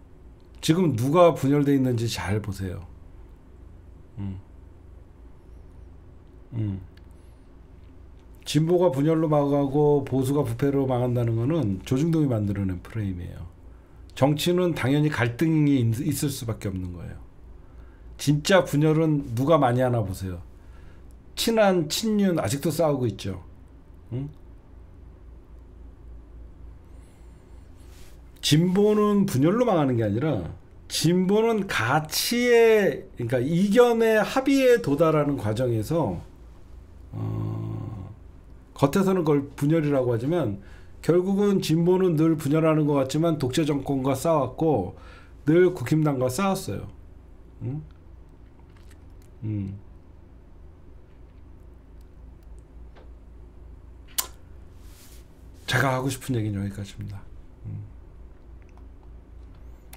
지금 누가 분열되어 있는지 잘 보세요. 진보가 분열로 망하고 보수가 부패로 망한다는 거는 조중동이 만들어낸 프레임이에요. 정치는 당연히 갈등이 있을 수밖에 없는 거예요. 진짜 분열은 누가 많이 하나 보세요. 친한 친윤 아직도 싸우고 있죠. 진보는 분열로 망하는 게 아니라 진보는 가치의, 그러니까 이견의 합의에 도달하는 과정에서 겉에서는 그걸 분열이라고 하지만 결국은 진보는 늘 분열하는 것 같지만 독재 정권과 싸웠고 늘 국힘당과 싸웠어요. 응? 제가 하고 싶은 얘기는 여기까지입니다.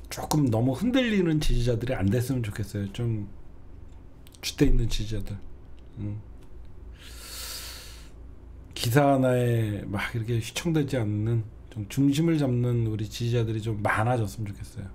조금 너무 흔들리는 지지자들이 안 됐으면 좋겠어요. 좀 줏대 있는 지지자들. 기사 하나에 막 이렇게 휘청되지 않는 좀 중심을 잡는 우리 지지자들이 좀 많아졌으면 좋겠어요.